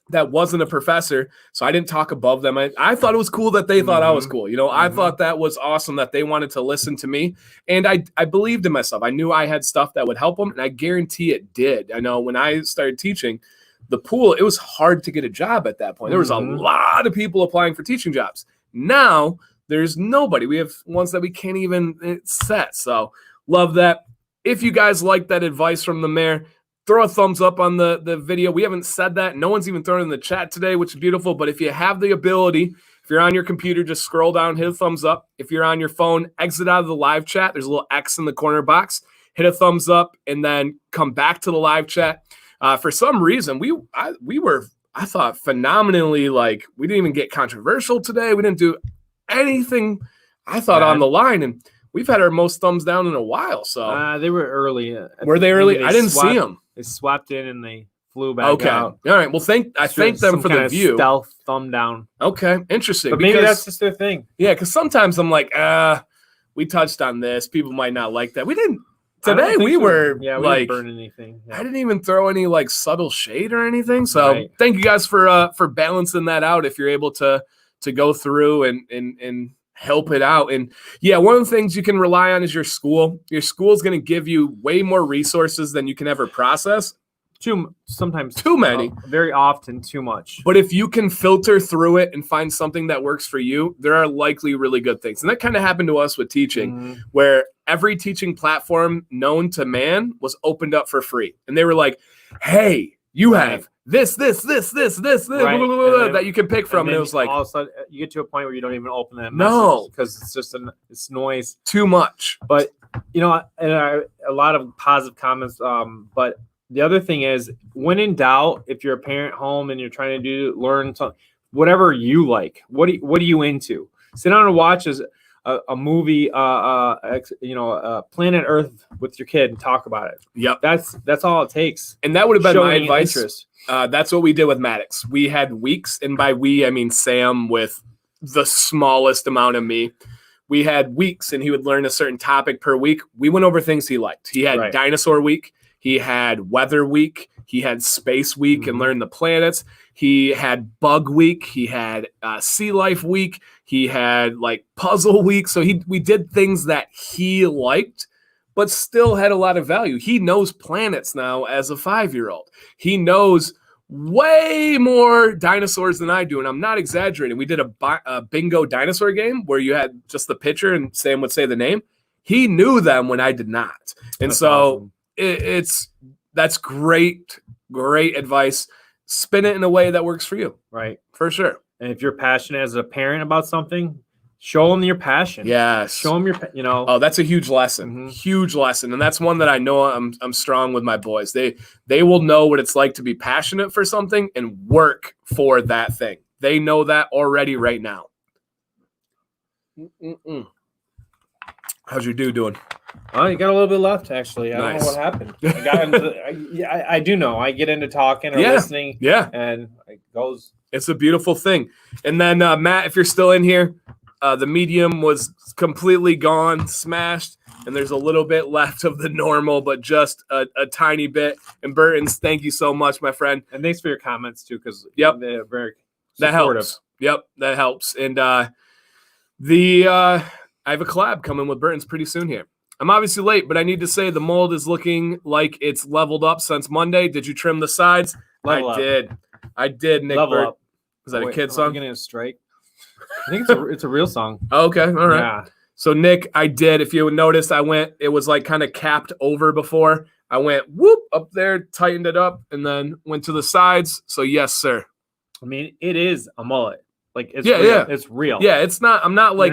that wasn't a professor, so I didn't talk above them. I thought it was cool that they thought I was cool. I thought that was awesome that they wanted to listen to me, and I believed in myself. I knew I had stuff that would help them, and I guarantee it did. I know when I started teaching the pool, it was hard to get a job at that point. There was a lot of people applying for teaching jobs. Now there's nobody. We have ones that we can't even set. So love that. If you guys like that advice from the mayor, throw a thumbs up on the video. We haven't said that. No one's even thrown it in the chat today, which is beautiful. But if you have the ability, if you're on your computer, just scroll down, hit a thumbs up. If you're on your phone, exit out of the live chat. There's a little X in the corner box. Hit a thumbs up and then come back to the live chat. For some reason, we were, I thought, phenomenally, like, we didn't even get controversial today. We didn't do anything, I thought, on the line. And we've had our most thumbs down in a while. So they were early. Were they early? I didn't see them. They swept in and they flew back out. All right. Well, thank them for the view. Stealth thumb down. Okay. Interesting. But maybe that's just their thing. Yeah, because sometimes I'm like, we touched on this. People might not like that. We didn't. Today we didn't burn anything. Yeah. I didn't even throw any like subtle shade or anything. So thank you guys for balancing that out. If you're able to go through and help it out. And yeah, one of the things you can rely on is your school. Your school is going to give you way more resources than you can ever process. Sometimes too many. Very often too much. But if you can filter through it and find something that works for you, there are likely really good things. And that kind of happened to us with teaching, where every teaching platform known to man was opened up for free. And they were like, hey, you have this, blah, blah, blah, that you can pick from. And it was like, all of a sudden you get to a point where you don't even open that message because it's just it's noise. Too much. But, and a lot of positive comments. But the other thing is, when in doubt, if you're a parent home and you're trying to learn something, whatever you like, what are you into? Sit down and watch a movie, Planet Earth with your kid and talk about it. Yep. That's all it takes. And that would have been my advice. That's what we did with Maddox. We had weeks, and by we, I mean Sam with the smallest amount of me. We had weeks, and he would learn a certain topic per week. We went over things he liked. He had Dinosaur Week. He had Weather Week. He had Space Week and learned the planets. He had Bug Week. He had Sea Life Week. He had like Puzzle Week. So we did things that he liked, but still had a lot of value. He knows planets now as a 5-year-old. He knows way more dinosaurs than I do, and I'm not exaggerating. We did a bingo dinosaur game where you had just the picture and Sam would say the name. He knew them when I did not, and That's so awesome. that's great advice. Spin it in a way that works for you, Right? For sure. And if you're passionate as a parent about something, show them your passion. Yes. Show them Oh, that's a huge lesson. Huge lesson. And that's one that I know I'm strong with my boys. They will know what it's like to be passionate for something and work for that thing. They know that already right now. How's your dude doing? Oh, you got a little bit left, actually. I don't know what happened. I got into I do know. I get into talking or listening. Yeah. And it goes. It's a beautiful thing. And then, Matt, if you're still in here, the medium was completely gone, smashed, and there's a little bit left of the normal, but just a tiny bit. And Burton's, thank you so much, my friend. And thanks for your comments, too, because they're very supportive. That helps. Yep, that helps. And I have a collab coming with Burton's pretty soon here. I'm obviously late, but I need to say the mold is looking like it's leveled up since Monday. Did you trim the sides? I did, Nick. Level up. Is that a kid song? I'm getting a strike. I think it's a real song. Oh, okay, all right. Yeah. So Nick, I did. If you noticed, it was like kind of capped over before. I went whoop up there, tightened it up, and then went to the sides. So yes, sir. I mean, it is a mullet. Like it's real. Yeah, it's real. Yeah, it's not. I'm not like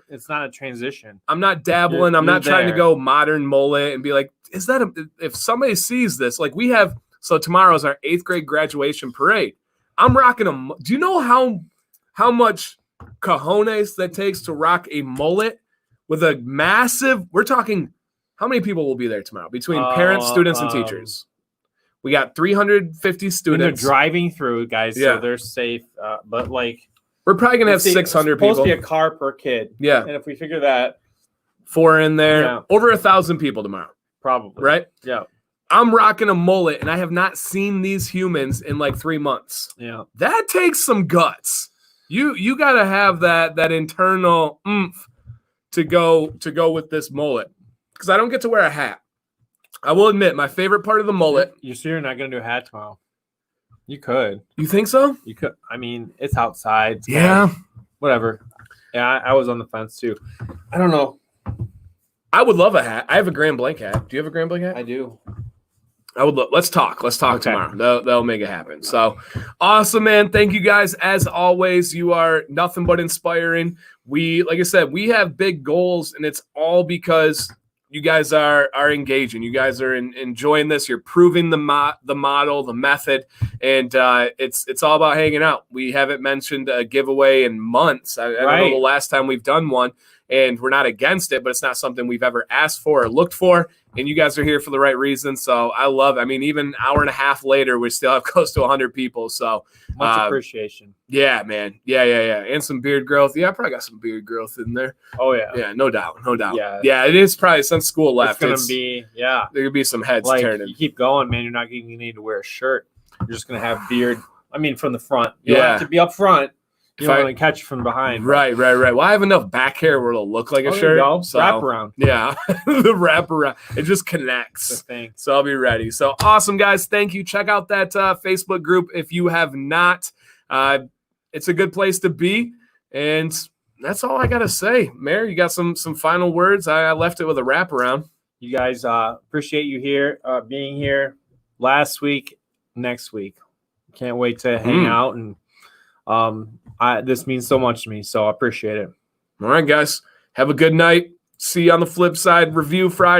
it's not a transition. I'm not dabbling. I'm not trying to go modern mullet and be like, is that if somebody sees this? Like we have. So tomorrow's our 8th grade graduation parade. I'm rocking a. Do you know how much cojones that takes to rock a mullet with a massive? We're talking. How many people will be there tomorrow between parents, students, and teachers? We got 350 students. They're driving through, guys, so they're safe. But like, we're probably gonna have 600 people. It's supposed to be a car per kid. Yeah, and if we figure that 4 in there, over 1,000 people tomorrow. Probably. Right? Yeah. I'm rocking a mullet, and I have not seen these humans in like 3 months. Yeah. That takes some guts. You got to have that internal oomph to go with this mullet, because I don't get to wear a hat. I will admit, my favorite part of the mullet. You sure you're not going to do a hat tomorrow? You could. You think so? You could. I mean, it's outside. Yeah. Whatever. Yeah, I was on the fence too. I don't know. I would love a hat. I have a Grand Blanc hat. Do you have a Grand Blanc hat? I do. I would love. Let's talk tomorrow. That'll make it happen. So awesome, man. Thank you guys. As always, you are nothing but inspiring. Like I said, we have big goals, and it's all because you guys are engaging. You guys are enjoying this. You're proving the model, the method, and it's all about hanging out. We haven't mentioned a giveaway in months. I don't know the last time we've done one, and we're not against it, but it's not something we've ever asked for or looked for. And you guys are here for the right reason. So I love it. I mean, even an hour and a half later, we still have close to 100 people. So much appreciation. Yeah, man. Yeah. And some beard growth. Yeah, I probably got some beard growth in there. Oh, yeah. Yeah, no doubt. Yeah, it is probably since school left. It's going to be, there could be some heads turning. You keep going, man. You're not going to need to wear a shirt. You're just going to have beard. I mean, from the front. You don't have to be up front. You don't want to catch you from behind. Right. Well, I have enough back hair where it'll look like a shirt. So, wrap around. Yeah, the wrap around. It just connects. So I'll be ready. So awesome, guys. Thank you. Check out that Facebook group if you have not. It's a good place to be. And that's all I got to say. Mayor, you got some final words? I left it with a wrap around. You guys, appreciate you here, being here last week, next week. Can't wait to hang out, and this means so much to me, so I appreciate it. All right, guys. Have a good night. See you on the flip side. Review Friday.